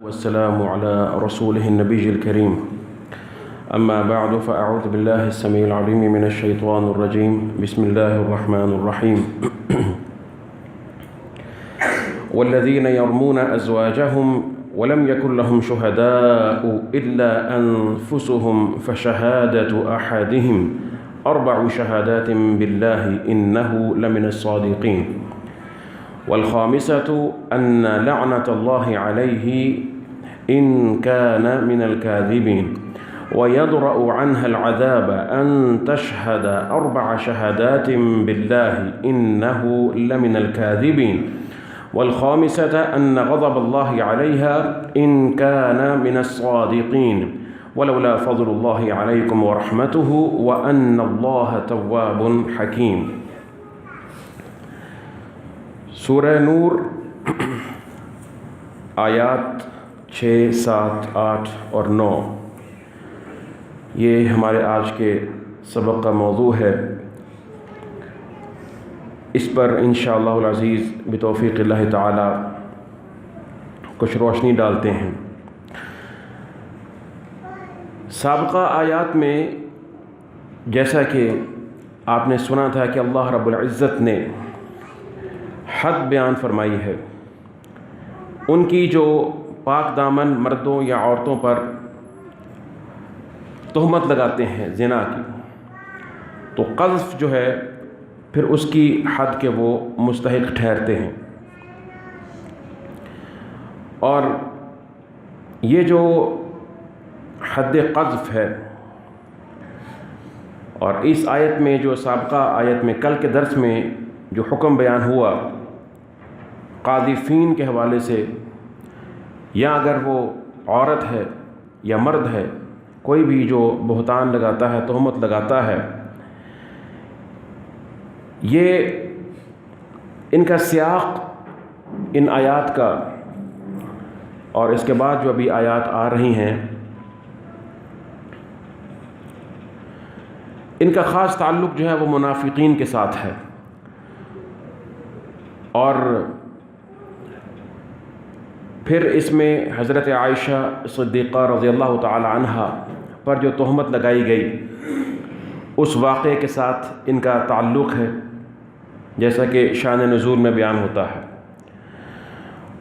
والسلام على رسوله النبي الكريم. أما بعد فأعوذ بالله السميع العليم من الشيطان الرجيم. بسم الله الرحمن الرحيم. والذين يرمون أزواجهم ولم يكن لهم شهداء إلا أنفسهم فشهادة أحدهم 4 شهادات بالله إنه لمن الصادقين والخامسة أن لعنة الله عليه إن كان من الكاذبين ويدرأ عنها العذاب أن تشهد 4 شهادات بالله إنه لمن الكاذبين والخامسة أن غضب الله عليها إن كان من الصادقين ولولا فضل الله عليكم ورحمته وأن الله تواب حكيم. سورہ نور آیات 6، 7، 8 اور 9 یہ ہمارے آج کے سبق کا موضوع ہے. اس پر انشاءاللہ العزیز بتوفیق اللہ تعالی کچھ روشنی ڈالتے ہیں. سابقہ آیات میں جیسا کہ آپ نے سنا تھا کہ اللہ رب العزت نے حد بیان فرمائی ہے ان کی جو پاک دامن مردوں یا عورتوں پر تہمت لگاتے ہیں زنا کی، تو قذف جو ہے پھر اس کی حد کے وہ مستحق ٹھہرتے ہیں. اور یہ جو حد قذف ہے، اور اس آیت میں جو سابقہ آیت میں کل کے درس میں جو حکم بیان ہوا قاذفین کے حوالے سے، یا اگر وہ عورت ہے یا مرد ہے، کوئی بھی جو بہتان لگاتا ہے، تہمت لگاتا ہے، یہ ان کا سیاق ان آیات کا اور اس کے بعد جو ابھی آیات آ رہی ہیں ان کا خاص تعلق جو ہے وہ منافقین کے ساتھ ہے. اور پھر اس میں حضرت عائشہ صدیقہ رضی اللہ تعالی عنہا پر جو تہمت لگائی گئی اس واقعے کے ساتھ ان کا تعلق ہے، جیسا کہ شان نزول میں بیان ہوتا ہے.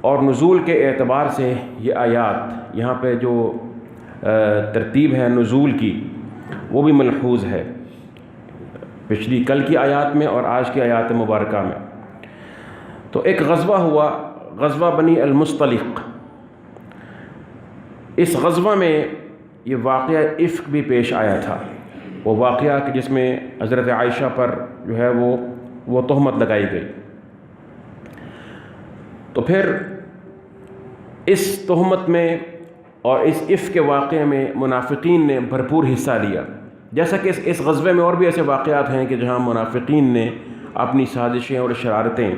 اور نزول کے اعتبار سے یہ آیات یہاں پہ جو ترتیب ہے نزول کی وہ بھی ملحوظ ہے پچھلی کل کی آیات میں اور آج کی آیات مبارکہ میں. تو ایک غزوہ ہوا، غزوہ بنی المصطلق. اس غزوہ میں یہ واقعہ افک بھی پیش آیا تھا، وہ واقعہ کہ جس میں حضرت عائشہ پر جو ہے وہ تہمت لگائی گئی. تو پھر اس تہمت میں اور اس افک کے واقعے میں منافقین نے بھرپور حصہ لیا. جیسا کہ اس غزوے میں اور بھی ایسے واقعات ہیں کہ جہاں منافقین نے اپنی سازشیں اور شرارتیں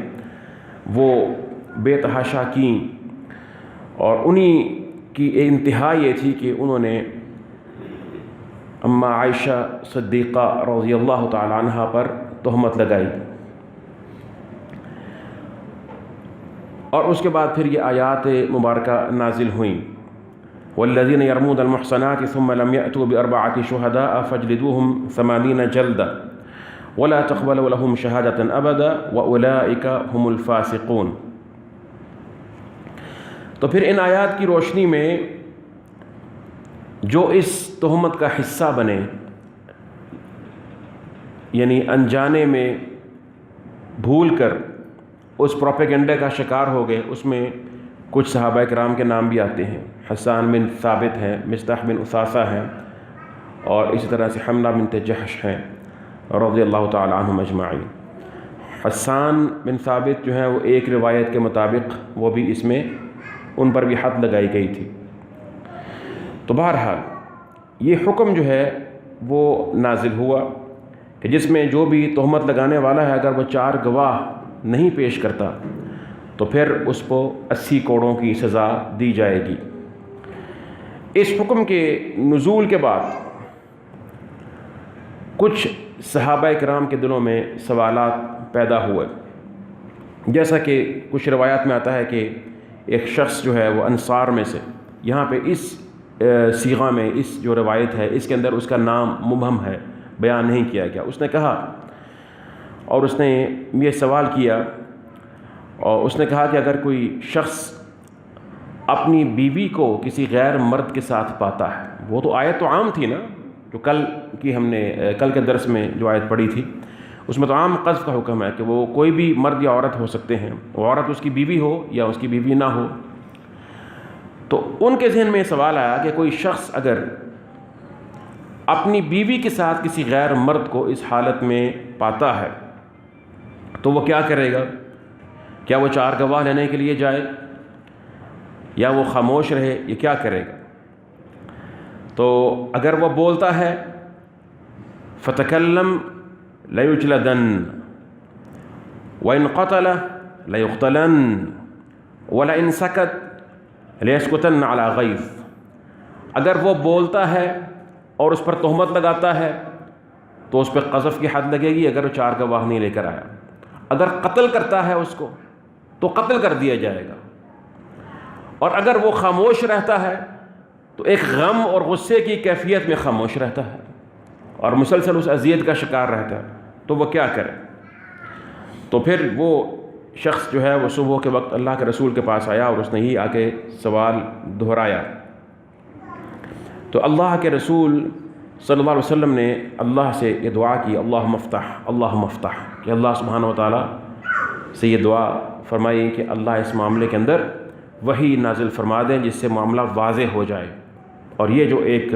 وہ بے تحاشا کیں، اور انہی کی انتہا یہ تھی کہ انہوں نے اماں عائشہ صدیقہ رضی اللہ تعالی عنہا پر تہمت لگائی. اور اس کے بعد پھر یہ آیات مبارکہ نازل ہوئیں. والذین یرمون المحصنات ثم لم یأتوا ب4 شہداء فاجلدوہم 80 جلدہ ولا تقبلوا لهم شہادة ابدا واولئک هم الفاسقون. تو پھر ان آیات کی روشنی میں جو اس تہمت کا حصہ بنے، یعنی انجانے میں بھول کر اس پروپیگنڈے کا شکار ہو گئے، اس میں کچھ صحابہ کرام کے نام بھی آتے ہیں. حسان بن ثابت ہیں، مصطح بن اثاثہ ہیں، اور اسی طرح سے حملہ بنت جحش ہیں رضی اللہ تعالی عنہم اجمعین. حسان بن ثابت جو ہیں وہ ایک روایت کے مطابق وہ بھی اس میں ان پر بھی حد لگائی گئی تھی. تو بہرحال یہ حکم جو ہے وہ نازل ہوا کہ جس میں جو بھی تہمت لگانے والا ہے اگر وہ 4 گواہ نہیں پیش کرتا تو پھر اس کو 80 کوڑوں کی سزا دی جائے گی. اس حکم کے نزول کے بعد کچھ صحابہ کرام کے دلوں میں سوالات پیدا ہوئے. جیسا کہ کچھ روایات میں آتا ہے کہ ایک شخص جو ہے وہ انصار میں سے، یہاں پہ اس صیغہ میں اس جو روایت ہے اس کے اندر اس کا نام مبہم ہے، بیان نہیں کیا گیا، اس نے کہا اور اس نے یہ سوال کیا اور اس نے کہا کہ اگر کوئی شخص اپنی بیوی کو کسی غیر مرد کے ساتھ پاتا ہے، وہ تو آیت تو عام تھی نا، جو کل کی ہم نے کل کے درس میں جو آیت پڑھی تھی اس میں تو عام قذف کا حکم ہے کہ وہ کوئی بھی مرد یا عورت ہو سکتے ہیں، وہ عورت اس کی بیوی ہو یا اس کی بیوی نہ ہو۔ تو ان کے ذہن میں یہ سوال آیا کہ کوئی شخص اگر اپنی بیوی کے ساتھ کسی غیر مرد کو اس حالت میں پاتا ہے تو وہ کیا کرے گا؟ کیا وہ 4 گواہ لینے کے لیے جائے یا وہ خاموش رہے؟ یہ کیا کرے گا؟ تو اگر وہ بولتا ہے فَتَكَلَّمْ لَيُجْلَدَنَّ وَإِنْ قَتَلَ لَيُقْتَلَنَّ وَلَئِنْ سَكَتَ لَيَسْكُتَنَّ عَلَى غَيْظٍ، اگر وہ بولتا ہے اور اس پر تہمت لگاتا ہے تو اس پہ قذف کی حد لگے گی اگر وہ 4 گواہ نہیں لے کر آیا، اگر قتل کرتا ہے اس کو تو قتل کر دیا جائے گا، اور اگر وہ خاموش رہتا ہے تو ایک غم اور غصے کی کیفیت میں خاموش رہتا ہے اور مسلسل اس اذیت کا شکار رہتا ہے، تو وہ کیا کرے؟ تو پھر وہ شخص جو ہے وہ صبح کے وقت اللہ کے رسول کے پاس آیا اور اس نے ہی آ کے سوال دہرایا۔ تو اللہ کے رسول صلی اللہ علیہ وسلم نے اللہ سے یہ دعا کی، اللہم افتح، کہ اللہ سبحانہ و تعالیٰ سے یہ دعا فرمائی کہ اللہ اس معاملے کے اندر وحی نازل فرما دیں جس سے معاملہ واضح ہو جائے اور یہ جو ایک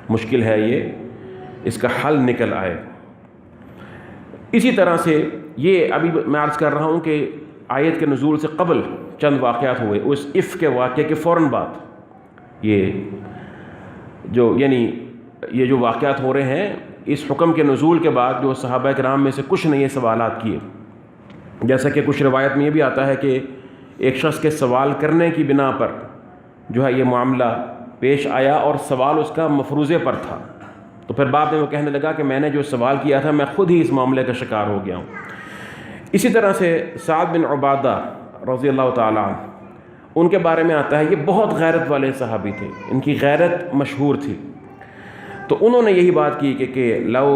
مشکل ہے یہ اس کا حل نکل آئے۔ اسی طرح سے یہ ابھی میں عرض کر رہا ہوں کہ آیت کے نزول سے قبل چند واقعات ہوئے، اس عفق کے واقعے کے فوراً بعد یہ جو واقعات ہو رہے ہیں اس حکم کے نزول کے بعد جو صحابہ کرام میں سے کچھ نے یہ سوالات کیے، جیسا کہ کچھ روایت میں یہ بھی آتا ہے کہ ایک شخص کے سوال کرنے کی بنا پر جو ہے یہ معاملہ پیش آیا اور سوال اس کا مفروضے پر تھا، تو پھر بعد میں وہ کہنے لگا کہ میں نے جو سوال کیا تھا میں خود ہی اس معاملے کا شکار ہو گیا ہوں۔ اسی طرح سے سعد بن عبادہ رضی اللہ تعالیٰ عنہ، ان کے بارے میں آتا ہے یہ بہت غیرت والے صحابی تھے، ان کی غیرت مشہور تھی، تو انہوں نے یہی بات کی کہ لو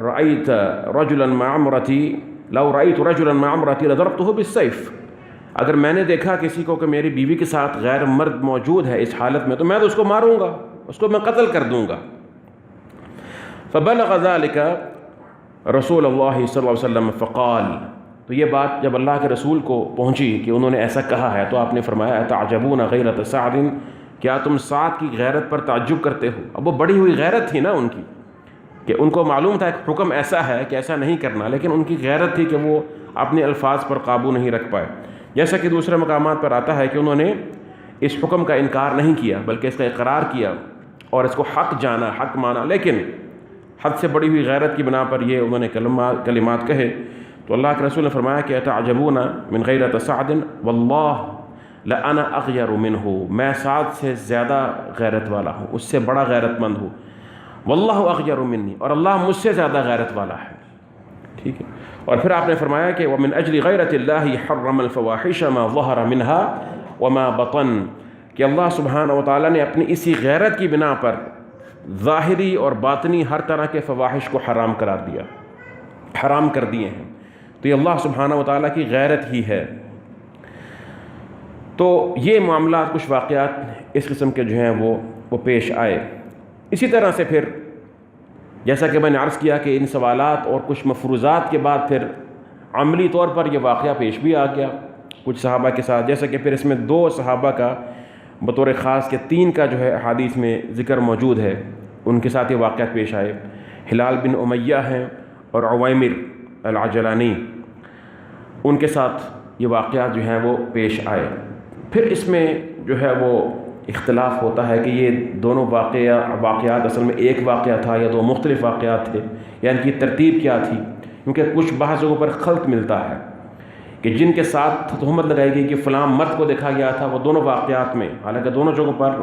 رأیت رجلا مع امرأتی لضربته بالسیف، اگر میں نے دیکھا کسی کو کہ میری بیوی کے ساتھ غیر مرد موجود ہے اس حالت میں تو میں تو اس کو ماروں گا، اس کو میں قتل کر دوں گا۔ فبلغ ذلك رسول اللہ صلی اللہ علیہ وسلم فقال، تو یہ بات جب اللہ کے رسول کو پہنچی کہ انہوں نے ایسا کہا ہے تو آپ نے فرمایا اتعجبون غیرت سعد، کیا تم سعد کی غیرت پر تعجب کرتے ہو؟ اب وہ بڑی ہوئی غیرت تھی نا ان کی، کہ ان کو معلوم تھا کہ حکم ایسا ہے کہ ایسا نہیں کرنا، لیکن ان کی غیرت تھی کہ وہ اپنے الفاظ پر قابو نہیں رکھ پائے، جیسا کہ دوسرے مقامات پر آتا ہے کہ انہوں نے اس حکم کا انکار نہیں کیا بلکہ اس کا اقرار کیا اور اس کو حق جانا، حق مانا، لیکن حد سے بڑی ہوئی غیرت کی بنا پر یہ انہوں نے کلمات کہے، تو اللہ کے رسول نے فرمایا کہ اتعجبون من غیرت سعد واللہ لأنا اغیر منہ، میں سعد سے زیادہ غیرت والا ہوں، اس سے بڑا غیرت مند ہوں، واللہ اغیر منی، اور اللہ مجھ سے زیادہ غیرت والا ہے، ٹھیک ہے۔ اور پھر آپ نے فرمایا کہ ومن اجل غیرت اللہ حرم الفواحش ما ظہر منها وما بطن، کہ اللہ سبحانہ و تعالیٰ نے اپنی اسی غیرت کی بنا پر ظاہری اور باطنی ہر طرح کے فواحش کو حرام کر دیے ہیں، تو یہ اللہ سبحانہ و تعالیٰ کی غیرت ہی ہے۔ تو یہ معاملات، کچھ واقعات اس قسم کے جو ہیں وہ پیش آئے۔ اسی طرح سے پھر جیسا کہ میں نے عرض کیا کہ ان سوالات اور کچھ مفروضات کے بعد پھر عملی طور پر یہ واقعہ پیش بھی آ گیا کچھ صحابہ کے ساتھ، جیسا کہ پھر اس میں 2 صحابہ کا بطور خاص کے 3 کا جو ہے احادیث میں ذکر موجود ہے، ان کے ساتھ یہ واقعات پیش آئے، ہلال بن امیہ ہیں اور عویمر العجلانی، ان کے ساتھ یہ واقعات جو ہیں وہ پیش آئے۔ پھر اس میں جو ہے وہ اختلاف ہوتا ہے کہ یہ دونوں واقعات اصل میں ایک واقعہ تھا یا 2 مختلف واقعات تھے، یا ان کی ترتیب کیا تھی، کیونکہ کچھ بعض جگہوں پر خلط ملتا ہے کہ جن کے ساتھ تہمت لگائی گئی کہ فلاں مرد کو دیکھا گیا تھا وہ دونوں واقعات میں، حالانکہ دونوں جگہوں پر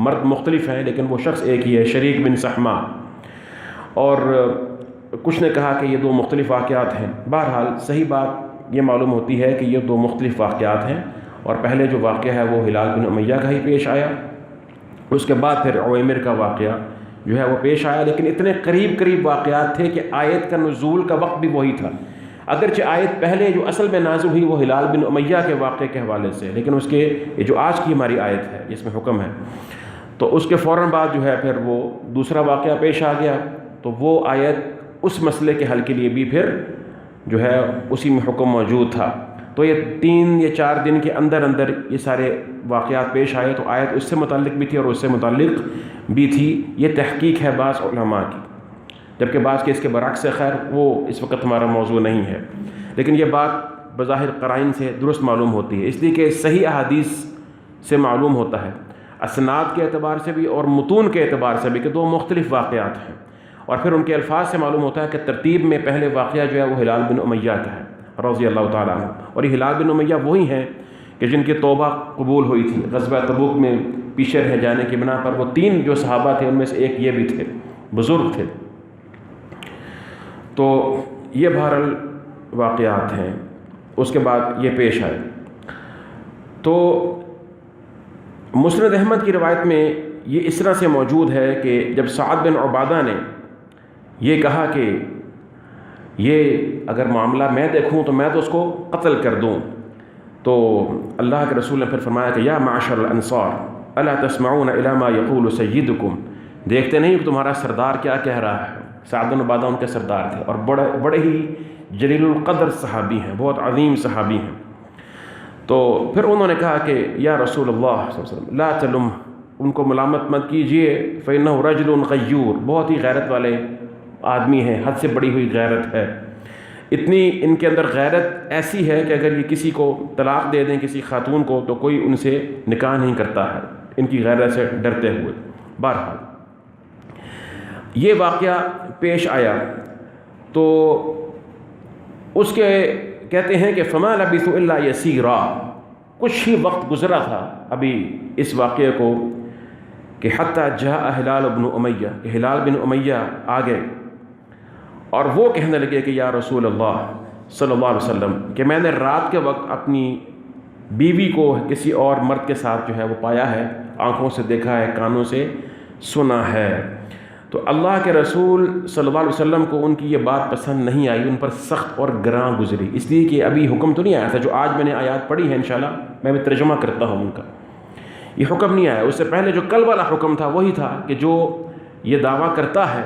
مرد مختلف ہیں لیکن وہ شخص ایک ہی ہے، شریک بن سحمہ، اور کچھ نے کہا کہ یہ 2 مختلف واقعات ہیں۔ بہرحال صحیح بات یہ معلوم ہوتی ہے کہ یہ 2 مختلف واقعات ہیں اور پہلے جو واقعہ ہے وہ ہلال بن امیہ کا ہی پیش آیا، اس کے بعد پھر عویمر کا واقعہ جو ہے وہ پیش آیا، لیکن اتنے قریب قریب واقعات تھے کہ آیت کا نزول کا وقت بھی وہی تھا۔ اگرچہ آیت پہلے جو اصل میں نازل ہوئی وہ ہلال بن امیہ کے واقعے کے حوالے سے، لیکن اس کے یہ جو آج کی ہماری آیت ہے جس میں حکم ہے، تو اس کے فوراً بعد جو ہے پھر وہ دوسرا واقعہ پیش آ گیا، تو وہ آیت اس مسئلے کے حل کے لیے بھی پھر جو ہے اسی میں حکم موجود تھا۔ تو یہ 3 یا 4 دن کے اندر اندر یہ سارے واقعات پیش آئے، تو آیت اس سے متعلق بھی تھی اور اس سے متعلق بھی تھی۔ یہ تحقیق ہے بعض علماء کی، جبکہ بعض کے اس کے برعکس ہے، خیر وہ اس وقت ہمارا موضوع نہیں ہے، لیکن یہ بات بظاہر قرائن سے درست معلوم ہوتی ہے، اس لیے کہ صحیح احادیث سے معلوم ہوتا ہے، اسناد کے اعتبار سے بھی اور متون کے اعتبار سے بھی، کہ 2 مختلف واقعات ہیں، اور پھر ان کے الفاظ سے معلوم ہوتا ہے کہ ترتیب میں پہلے واقعہ جو ہے وہ ہلال بن امیہ کا ہے رضی اللہ تعالیٰ عنہ، اور یہ ہلال بن امیہ وہی ہیں کہ جن کی توبہ قبول ہوئی تھی غزوہ تبوک میں پیچھے رہ جانے کی بنا پر۔ وہ 3 جو صحابہ تھے ان میں سے ایک یہ بھی تھے، بزرگ تھے۔ تو یہ بہرحال واقعات ہیں، اس کے بعد یہ پیش آئے۔ تو مسند احمد کی روایت میں یہ اس طرح سے موجود ہے کہ جب سعد بن عبادہ نے یہ کہا کہ یہ اگر معاملہ میں دیکھوں تو میں تو اس کو قتل کر دوں، تو اللہ کے رسول نے پھر فرمایا کہ یا معاشر الانصار الا تسمعون الی ما یقول سیدکم، دیکھتے نہیں کہ تمہارا سردار کیا کہہ رہا ہے۔ سعد بن عبادہ ان کے سردار تھے اور بڑے ہی جلیل القدر صحابی ہیں، بہت عظیم صحابی ہیں۔ تو پھر انہوں نے کہا کہ یا رسول اللہ صلی اللہ علیہ وسلم لا تلم، ان کو ملامت مت کیجئے، فإنہ رجل غیور، بہت ہی غیرت والے آدمی ہیں، حد سے بڑی ہوئی غیرت ہے، اتنی ان کے اندر غیرت ایسی ہے کہ اگر یہ کسی کو طلاق دے دیں کسی خاتون کو تو کوئی ان سے نکاح نہیں کرتا ہے، ان کی غیرت سے ڈرتے ہوئے۔ بہرحال یہ واقعہ پیش آیا تو اس کے کہتے ہیں کہ فما لبثوا الا یسیرا، کچھ ہی وقت گزرا تھا ابھی اس واقعے کو کہ حتی جاء ہلال بن امیہ، کہ ہلال بن امیہ آ گئے اور وہ کہنے لگے کہ یا رسول اللہ صلی اللہ علیہ وسلم کہ میں نے رات کے وقت اپنی بیوی کو کسی اور مرد کے ساتھ جو ہے وہ پایا ہے، آنکھوں سے دیکھا ہے، کانوں سے سنا ہے۔ تو اللہ کے رسول صلی اللہ علیہ وسلم کو ان کی یہ بات پسند نہیں آئی، ان پر سخت اور گراں گزری، اس لیے کہ ابھی حکم تو نہیں آیا تھا جو آج میں نے آیات پڑھی ہے، انشاءاللہ میں بھی ترجمہ کرتا ہوں ان کا، یہ حکم نہیں آیا۔ اس سے پہلے جو کل والا حکم تھا وہی تھا کہ جو یہ دعویٰ کرتا ہے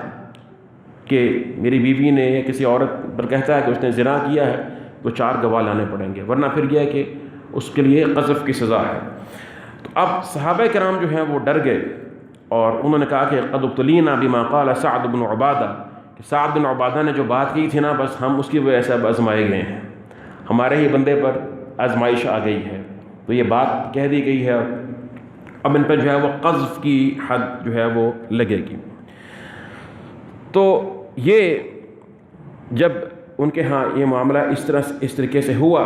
کہ میری بیوی نے یا کسی عورت پر کہتا ہے کہ اس نے زنا کیا ہے تو 4 گواہ لانے پڑیں گے، ورنہ پھر یہ ہے کہ اس کے لیے قذف کی سزا ہے۔ تو اب صحابہ کرام جو ہیں وہ ڈر گئے اور انہوں نے کہا کہ قد ابتلینا بما قال سعد بن عبادہ، کہ سعد بن عبادہ نے جو بات کی تھی نا، بس ہم اس کی وجہ سے اب آزمائے گئے ہیں، ہمارے ہی بندے پر آزمائش آ گئی ہے، تو یہ بات کہہ دی گئی ہے، اب ان پہ جو ہے وہ قذف کی حد جو ہے وہ لگے گی۔ تو یہ جب ان کے ہاں یہ معاملہ اس طریقے سے ہوا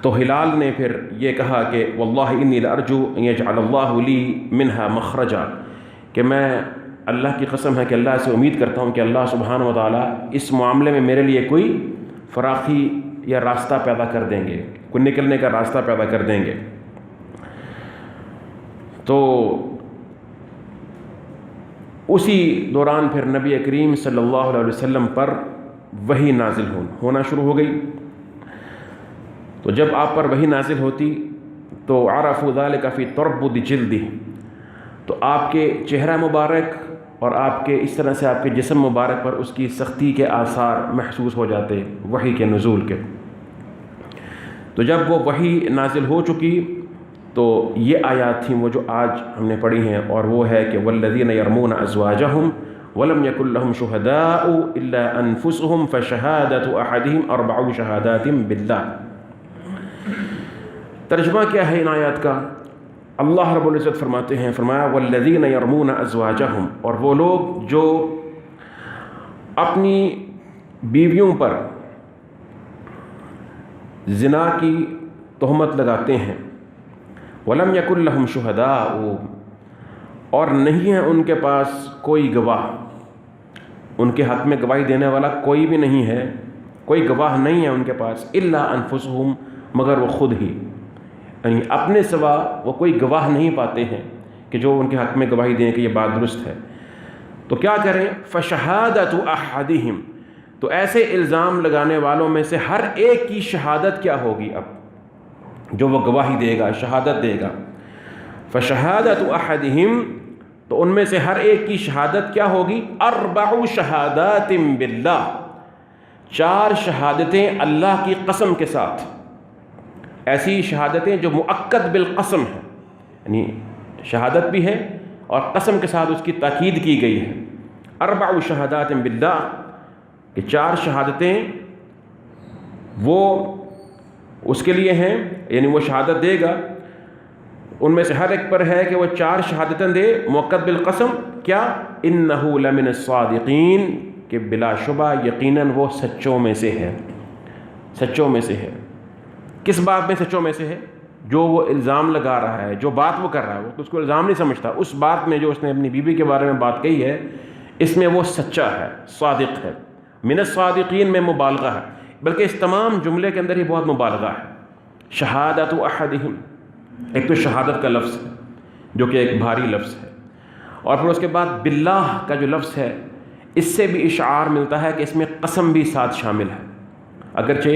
تو ہلال نے پھر یہ کہا کہ واللہ انی لارجو ان یجعل اللہ لی منہا مخرجا، کہ میں اللہ کی قسم ہے کہ اللہ سے امید کرتا ہوں کہ اللہ سبحانہ و تعالیٰ اس معاملے میں میرے لیے کوئی فراخی یا راستہ پیدا کر دیں گے، کوئی نکلنے کا راستہ پیدا کر دیں گے۔ تو اسی دوران پھر نبی کریم صلی اللہ علیہ وسلم پر وحی نازل ہونا شروع ہو گئی۔ تو جب آپ پر وحی نازل ہوتی تو عرفوا ذلک فی تربد جلدہ، تو آپ کے چہرہ مبارک اور آپ کے اس طرح سے آپ کے جسم مبارک پر اس کی سختی کے آثار محسوس ہو جاتے وحی کے نزول کے۔ تو جب وہ وحی نازل ہو چکی تو یہ آیات تھیں وہ جو آج ہم نے پڑھی ہیں، اور وہ ہے کہ والذین یرمون ازواجہم ولم یکن لہم شہداء الا انفسہم فشہادۃ احدہم 4 شہادات باللہ۔ ترجمہ کیا ہے ان آیات کا؟ اللہ رب العزت فرماتے ہیں، فرمایا والذین یرمون ازواجہم، اور وہ لوگ جو اپنی بیویوں پر زنا کی تہمت لگاتے ہیں، ولم یکن لہم شہداء، اور نہیں ہے ان کے پاس کوئی گواہ، ان کے حق میں گواہی دینے والا کوئی بھی نہیں ہے، کوئی گواہ نہیں ہے ان کے پاس، الا انفسہم، مگر وہ خود ہی، یعنی اپنے سوا وہ کوئی گواہ نہیں پاتے ہیں کہ جو ان کے حق میں گواہی دیں کہ یہ بات درست ہے۔ تو کیا کریں؟ فشہادت احدہم، تو ایسے الزام لگانے والوں میں سے ہر ایک کی شہادت کیا ہوگی؟ اب جو وہ گواہی دے گا، شہادت دے گا، فشہادت احدہم، تو ان میں سے ہر ایک کی شہادت کیا ہوگی؟ 4 شہادات باللہ، 4 شہادتیں اللہ کی قسم کے ساتھ، ایسی شہادتیں جو مؤکد بالقسم ہیں، یعنی شہادت بھی ہے اور قسم کے ساتھ اس کی تاکید کی گئی ہے۔ 4 شہادات باللہ، کہ 4 شہادتیں وہ اس کے لیے ہیں، یعنی وہ شہادت دے گا، ان میں سے ہر ایک پر ہے کہ وہ 4 شہادتیں دے مؤکد بالقسم، کیا؟ انہ لمن الصادقین، کہ بلا شبہ یقیناً وہ سچوں میں سے ہے، سچوں میں سے ہے۔ کس بات میں سچوں میں سے ہے؟ جو وہ الزام لگا رہا ہے، جو بات وہ کر رہا ہے، وہ اس کو الزام نہیں سمجھتا، اس بات میں جو اس نے اپنی بیوی کے بارے میں بات کہی ہے، اس میں وہ سچا ہے، صادق ہے۔ من الصادقین میں مبالغہ ہے، بلکہ اس تمام جملے کے اندر ہی بہت مبالغہ ہے۔ شہادت احدہم، ایک تو شہادت کا لفظ ہے جو کہ ایک بھاری لفظ ہے، اور پھر اس کے بعد باللہ کا جو لفظ ہے، اس سے بھی اشعار ملتا ہے کہ اس میں قسم بھی ساتھ شامل ہے۔ اگرچہ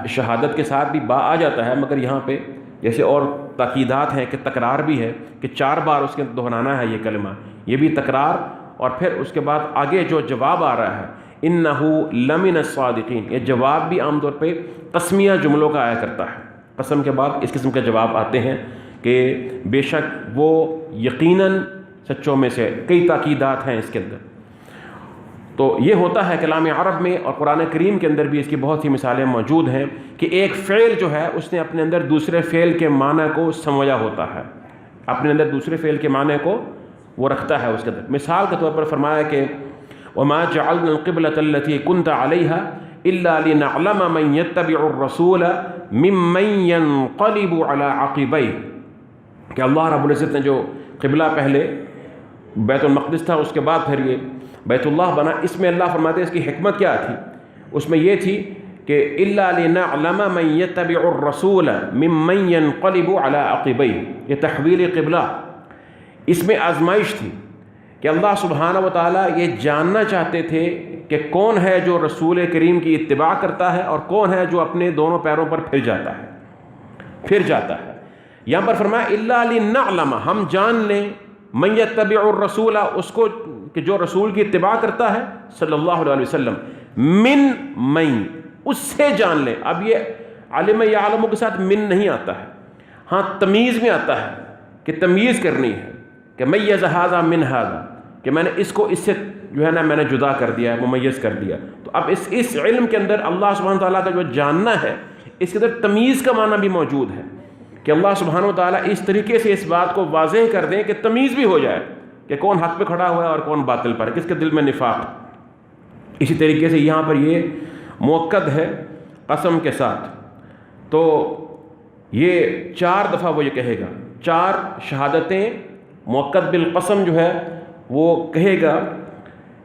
شہادت کے ساتھ بھی با آ جاتا ہے، مگر یہاں پہ جیسے اور تاکیدات ہیں کہ تکرار بھی ہے کہ 4 بار اس کے دہرانا ہے یہ کلمہ، یہ بھی تکرار، اور پھر اس کے بعد آگے جو جواب آ رہا ہے انہ لمن الصادقین، یہ جواب بھی عام طور پہ قسمیہ جملوں کا آیا کرتا ہے، قسم کے بعد اس قسم کے جواب آتے ہیں کہ بے شک وہ یقیناً سچوں میں سے، کئی تاکیدات ہیں اس کے اندر۔ تو یہ ہوتا ہے کلام عرب میں، اور قرآن کریم کے اندر بھی اس کی بہت سی مثالیں موجود ہیں کہ ایک فعل جو ہے اس نے اپنے اندر دوسرے فعل کے معنی کو سمجھا ہوتا ہے، اپنے اندر دوسرے فعل کے معنی کو وہ رکھتا ہے اس کے اندر۔ مثال کے طور پر فرمایا کہ وَمَا جَعَلْنَا الْقِبْلَةَ الَّتِي كُنْتَ عَلَيْهَا إِلَّا لِنَعْلَمَ مَنْ يَتَّبِعُ الرَّسُولَ مِمَّنْ يَنْقَلِبُ عَلَىٰ عَقِبَيْهِ، کہ اللہ رب العزت نے جو قبلہ پہلے بیت المقدس تھا، اس کے بعد پھر یہ بیت اللہ بنا، اس میں اللہ فرماتے ہیں اس کی حکمت کیا تھی؟ اس میں یہ تھی کہ إِلَّا لِنَعْلَمَ مَنْ يَتَّبِعُ الرَّسُولَ مِمَّنْ يَنْقَلِبُ عَلَىٰ عَقِبَيْهِ، یہ تحویل قبلہ، اس میں آزمائش تھی کہ اللہ سبحانہ و تعالیٰ یہ جاننا چاہتے تھے کہ کون ہے جو رسول کریم کی اتباع کرتا ہے اور کون ہے جو اپنے دونوں پیروں پر پھر جاتا ہے۔ یہاں پر فرمایا الا لنعلم، ہم جان لیں، من یتبع الرسول، اس کو کہ جو رسول کی اتباع کرتا ہے صلی اللہ علیہ وسلم، من اس سے جان لیں۔ اب یہ علم یعلم کے ساتھ من نہیں آتا ہے، ہاں تمیز میں آتا ہے کہ تمیز کرنی ہے کہ میز ھذا من ھذا، کہ میں نے اس کو اس سے جو ہے نا میں نے جدا کر دیا ہے، ممیز کر دیا۔ تو اب اس علم کے اندر اللہ سبحانہ تعالیٰ کا جو جاننا ہے، اس کے اندر تمیز کا معنی بھی موجود ہے کہ اللہ سبحانہ و تعالیٰ اس طریقے سے اس بات کو واضح کر دیں کہ تمیز بھی ہو جائے کہ کون حق پہ کھڑا ہوا ہے اور کون باطل پر، کس کے دل میں نفاق۔ اسی طریقے سے یہاں پر یہ مؤکد ہے قسم کے ساتھ، تو یہ 4 دفعہ وہ یہ کہے گا، 4 شہادتیں مؤکد بالقسم جو ہے وہ کہے گا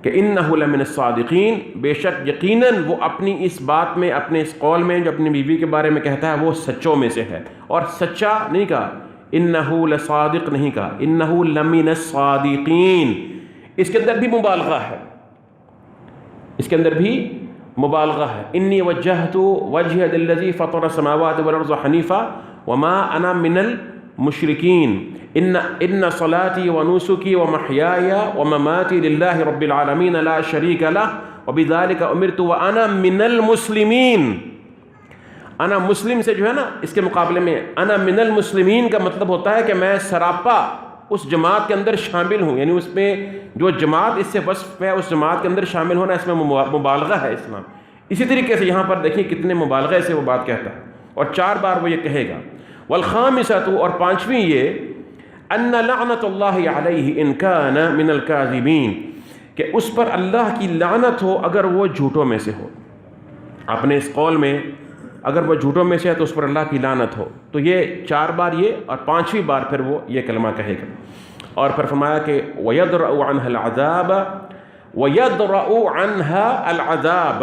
کہ انہ لمن الصادقین، بے شک یقیناً وہ اپنی اس بات میں، اپنے اس قول میں جو اپنی بیوی کے بارے میں کہتا ہے وہ سچوں میں سے ہے۔ اور سچا نہیں کہا، انہ لصادق نہیں کہا، انہ لمن الصادقین، اس کے اندر بھی مبالغہ ہے، اس کے اندر بھی مبالغہ ہے۔ انی وجہت وجہی للذی فطر السماوات والارض حنیفا وما انا من المشرکین ان صلاتی ونسکی ومحیای ومماتی للہ رب العالمین لا شریک لہ وبذالک امرت وانا من المسلمین۔ انا مسلم سے جو ہے نا اس کے مقابلے میں انا من المسلمین کا مطلب ہوتا ہے کہ میں سراپا اس جماعت کے اندر شامل ہوں، یعنی اس میں جو جماعت اس سے وصف ہے اس جماعت کے اندر شامل ہونا، اس میں مبالغہ ہے اسلام۔ اسی طریقے سے یہاں پر دیکھیں کتنے مبالغے سے وہ بات کہتا ہے، اور 4 بار وہ یہ کہے گا۔ والخامسۃ، اور 5ویں یہ ان لعنت اللہ علیہ ان کان من الکاذبین، کہ اس پر اللہ کی لعنت ہو اگر وہ جھوٹوں میں سے ہو، اپنے اس قول میں اگر وہ جھوٹوں میں سے ہے تو اس پر اللہ کی لعنت ہو۔ تو یہ 4 بار یہ، اور 5ویں بار پھر وہ یہ کلمہ کہے گا، اور پھر فرمایا کہ وَيَدْرَأُ عَنْهَا الْعَذَابَ وَيَدْرَأُ عَنْهَا الْعَذَابَ،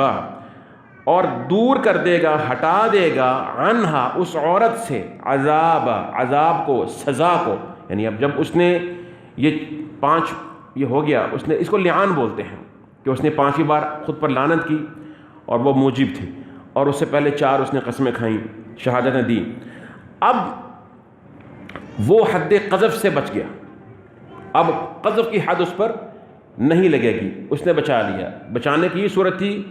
اور دور کر دے گا، ہٹا دے گا، عنہا اس عورت سے، عذاب کو، سزا کو. یعنی اب جب اس نے یہ 5 یہ ہو گیا، اس نے اس کو لعان بولتے ہیں کہ اس نے 5ویں بار خود پر لعنت کی اور وہ موجب تھی، اور اس سے پہلے 4 اس نے قسمیں کھائیں، شہادتیں دی. اب وہ حد قذف سے بچ گیا، اب قذف کی حد اس پر نہیں لگے گی، اس نے بچا لیا. بچانے کی یہ صورت تھی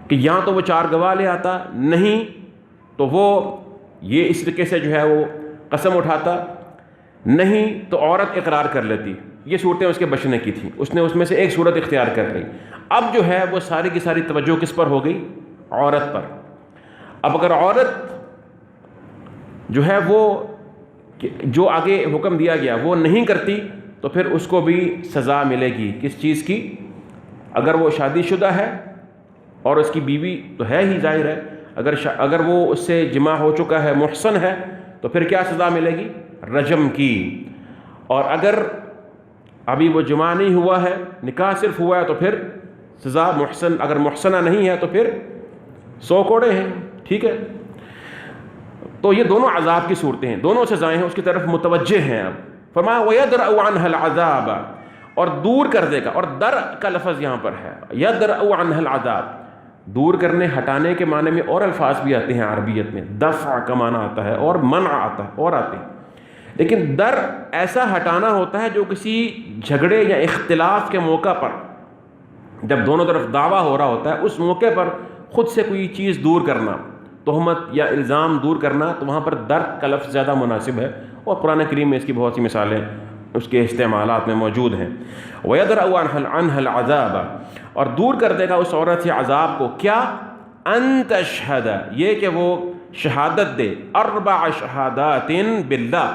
کہ یہاں تو وہ 4 گواہ لے آتا، نہیں تو وہ یہ اس طریقے سے جو ہے وہ قسم اٹھاتا، نہیں تو عورت اقرار کر لیتی. یہ صورتیں اس کے بچنے کی تھیں، اس نے اس میں سے ایک صورت اختیار کر لی. اب جو ہے وہ ساری کی ساری توجہ کس پر ہو گئی؟ عورت پر. اب اگر عورت جو ہے وہ جو آگے حکم دیا گیا وہ نہیں کرتی تو پھر اس کو بھی سزا ملے گی. کس چیز کی؟ اگر وہ شادی شدہ ہے اور اس کی بیوی تو ہے ہی، ظاہر ہے، اگر وہ اس سے جمع ہو چکا ہے، محصن ہے، تو پھر کیا سزا ملے گی؟ رجم کی. اور اگر ابھی وہ جمع نہیں ہوا ہے، نکاح صرف ہوا ہے، تو پھر سزا اگر محصنہ نہیں ہے تو پھر 100 کوڑے ہیں. ٹھیک ہے، تو یہ دونوں عذاب کی صورتیں ہیں، دونوں سزائیں ہیں، اس کی طرف متوجہ ہیں. اب فرمایا وَيَدْرَأُ عَنْهَا الْعَذَابَ، اور دور کر دے گا. اور در کا لفظ یہاں پر ہے، يَدْرَأُ عَنْهَا الْعَذَابَ، دور کرنے، ہٹانے کے معنی میں اور الفاظ بھی آتے ہیں عربیت میں. دفع کا معنی آتا ہے اور منع آتا ہے اور آتے ہیں، لیکن در ایسا ہٹانا ہوتا ہے جو کسی جھگڑے یا اختلاف کے موقع پر، جب دونوں طرف دعویٰ ہو رہا ہوتا ہے، اس موقع پر خود سے کوئی چیز دور کرنا، تہمت یا الزام دور کرنا، تو وہاں پر در کا لفظ زیادہ مناسب ہے. اور قرآن کریم میں اس کی بہت سی مثالیں اس کے استعمالات میں موجود ہیں. وَيَدْرَأُ عَنْهَا الْعَذَابَ، اور دور کر دے گا اس عورت سے عذاب کو. کیا؟ أَن تَشْهَدَ، یہ کہ وہ شہادت دے، 4 شہاداتٍ باللہ،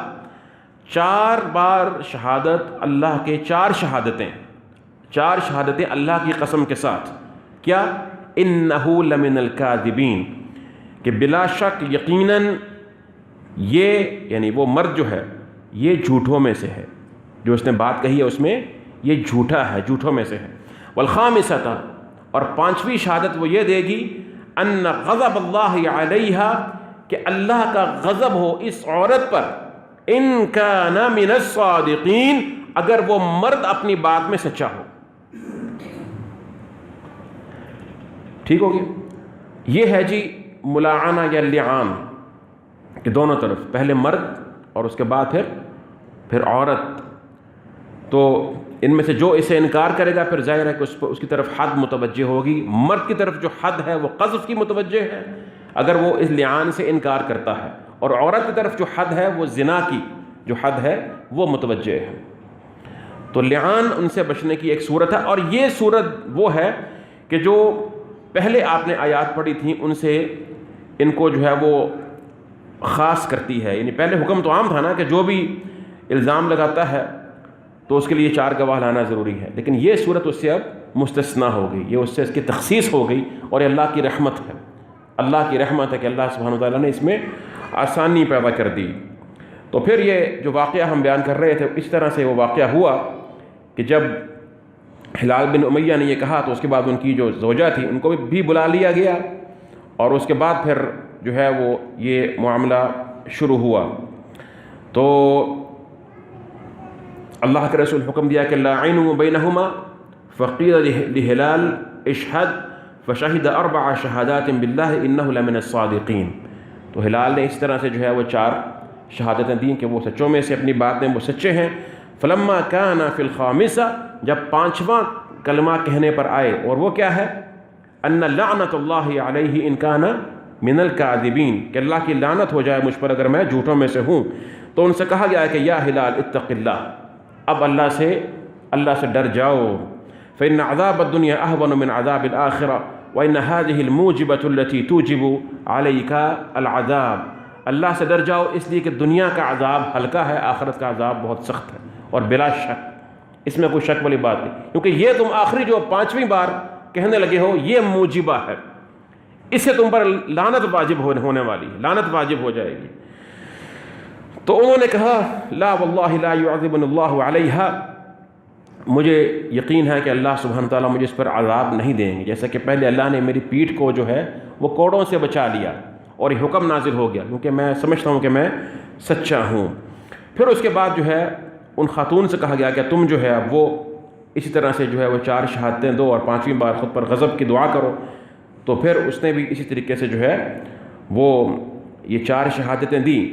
4 بار شہادت اللہ کے، 4 شہادتیں اللہ کی قسم کے ساتھ. کیا؟ إِنَّهُ لَمِنَ الْكَاذِبِينَ، کہ بلا شک یقیناً یہ یعنی وہ مرد جو ہے یہ جھوٹوں میں سے ہے، جو اس نے بات کہی ہے اس میں یہ جھوٹا ہے، جھوٹوں میں سے ہے. والخامسۃ، اور 5ویں شہادت وہ یہ دے گی، ان غضب اللہ علیہا، کہ اللہ کا غضب ہو اس عورت پر، ان کان من الصادقین، اگر وہ مرد اپنی بات میں سچا ہو. ٹھیک ہو گیا؟ یہ ہے جی ملاعنہ یا لعان، کہ دونوں طرف، پہلے مرد اور اس کے بعد پھر عورت. تو ان میں سے جو اسے انکار کرے گا پھر ظاہر ہے کہ اس کی طرف حد متوجہ ہوگی. مرد کی طرف جو حد ہے وہ قذف کی متوجہ ہے اگر وہ اس لعان سے انکار کرتا ہے، اور عورت کی طرف جو حد ہے وہ زنا کی جو حد ہے وہ متوجہ ہے. تو لعان ان سے بچنے کی ایک صورت ہے. اور یہ صورت وہ ہے کہ جو پہلے آپ نے آیات پڑھی تھیں ان سے ان کو جو ہے وہ خاص کرتی ہے. یعنی پہلے حکم تو عام تھا نا کہ جو بھی الزام لگاتا ہے تو اس کے لیے 4 گواہ لانا ضروری ہے، لیکن یہ صورت اس سے اب مستثنا ہو گئی، یہ اس سے اس کی تخصیص ہو گئی. اور یہ اللہ کی رحمت ہے، اللہ کی رحمت ہے کہ اللہ سبحانہ وتعالیٰ نے اس میں آسانی پیدا کر دی. تو پھر یہ جو واقعہ ہم بیان کر رہے تھے اس طرح سے وہ واقعہ ہوا کہ جب ہلال بن امیہ نے یہ کہا تو اس کے بعد ان کی جو زوجہ تھی ان کو بھی بلا لیا گیا، اور اس کے بعد پھر جو ہے وہ یہ معاملہ شروع ہوا. تو اللہ کے رسول حکم دیا کہ لاعنوا بینہما، فقیل لہلال اشہد فشہد 4 شہادات باللہ انہ لمن الصادقین. تو ہلال نے اس طرح سے جو ہے وہ 4 شہادتیں دیں کہ وہ سچوں میں سے اپنی بات میں وہ سچے ہیں. فلما کان فی الخامسہ، جب 5واں کلمہ کہنے پر آئے، اور وہ کیا ہے؟ ان لعنت اللہ علیہ ان کان من الکاذبین، کہ اللہ کی لعنت ہو جائے مجھ پر اگر میں جھوٹوں میں سے ہوں. تو ان سے کہا گیا ہے کہ یا ہلال اتق اللہ، اب اللہ سے ڈر جاؤ. فإن عذاب الدنیا اہون من عذاب الآخرہ وإن هذه الموجبة التي توجب عليك العذاب. اللہ سے ڈر جاؤ اس لیے کہ دنیا کا عذاب ہلکا ہے، آخرت کا عذاب بہت سخت ہے. اور بلا شک اس میں کوئی شک والی بات نہیں، کیونکہ یہ تم آخری جو 5ویں بار کہنے لگے ہو یہ موجبہ ہے، اس سے تم پر لعنت واجب ہونے والی ہے، لعنت واجب ہو جائے گی. تو انہوں نے کہا لا واللہ لا يعذبن اللہ علیہا، مجھے یقین ہے کہ اللہ سبحانہ تعالیٰ مجھے اس پر عذاب نہیں دیں گے، جیسا کہ پہلے اللہ نے میری پیٹھ کو جو ہے وہ کوڑوں سے بچا لیا اور یہ حکم نازل ہو گیا، کیونکہ میں سمجھتا ہوں کہ میں سچا ہوں۔ پھر اس کے بعد جو ہے ان خاتون سے کہا گیا کہ تم جو ہے اب وہ اسی طرح سے جو ہے وہ 4 شہادتیں دو اور 5ویں بار خود پر غضب کی دعا کرو۔ تو پھر اس نے بھی اسی طریقے سے جو ہے وہ یہ 4 شہادتیں دیں۔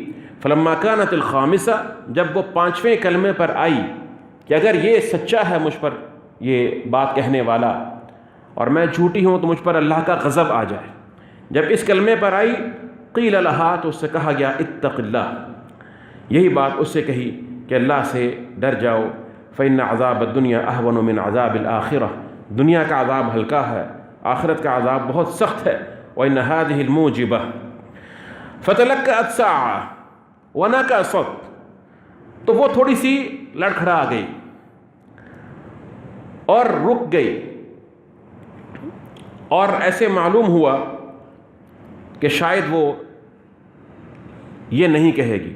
فلما كانت الخامسہ، جب وہ 5ویں کلمے پر آئی کہ اگر یہ سچا ہے مجھ پر یہ بات کہنے والا اور میں جھوٹی ہوں تو مجھ پر اللہ کا غضب آ جائے، جب اس کلمے پر آئی قیل لہا، تو اس سے کہا گیا اتق اللہ، یہی بات اس سے کہی کہ اللہ سے ڈر جاؤ، فإن عذاب الدنیا اہون من عذاب الآخرہ، دنیا کا عذاب ہلکا ہے، آخرت کا عذاب بہت سخت ہے۔ وإن هذه الموجبة فتلكأت ساعة ونكست، تو وہ تھوڑی سی لڑکھڑا گئی اور رک گئی، اور ایسے معلوم ہوا کہ شاید وہ یہ نہیں کہے گی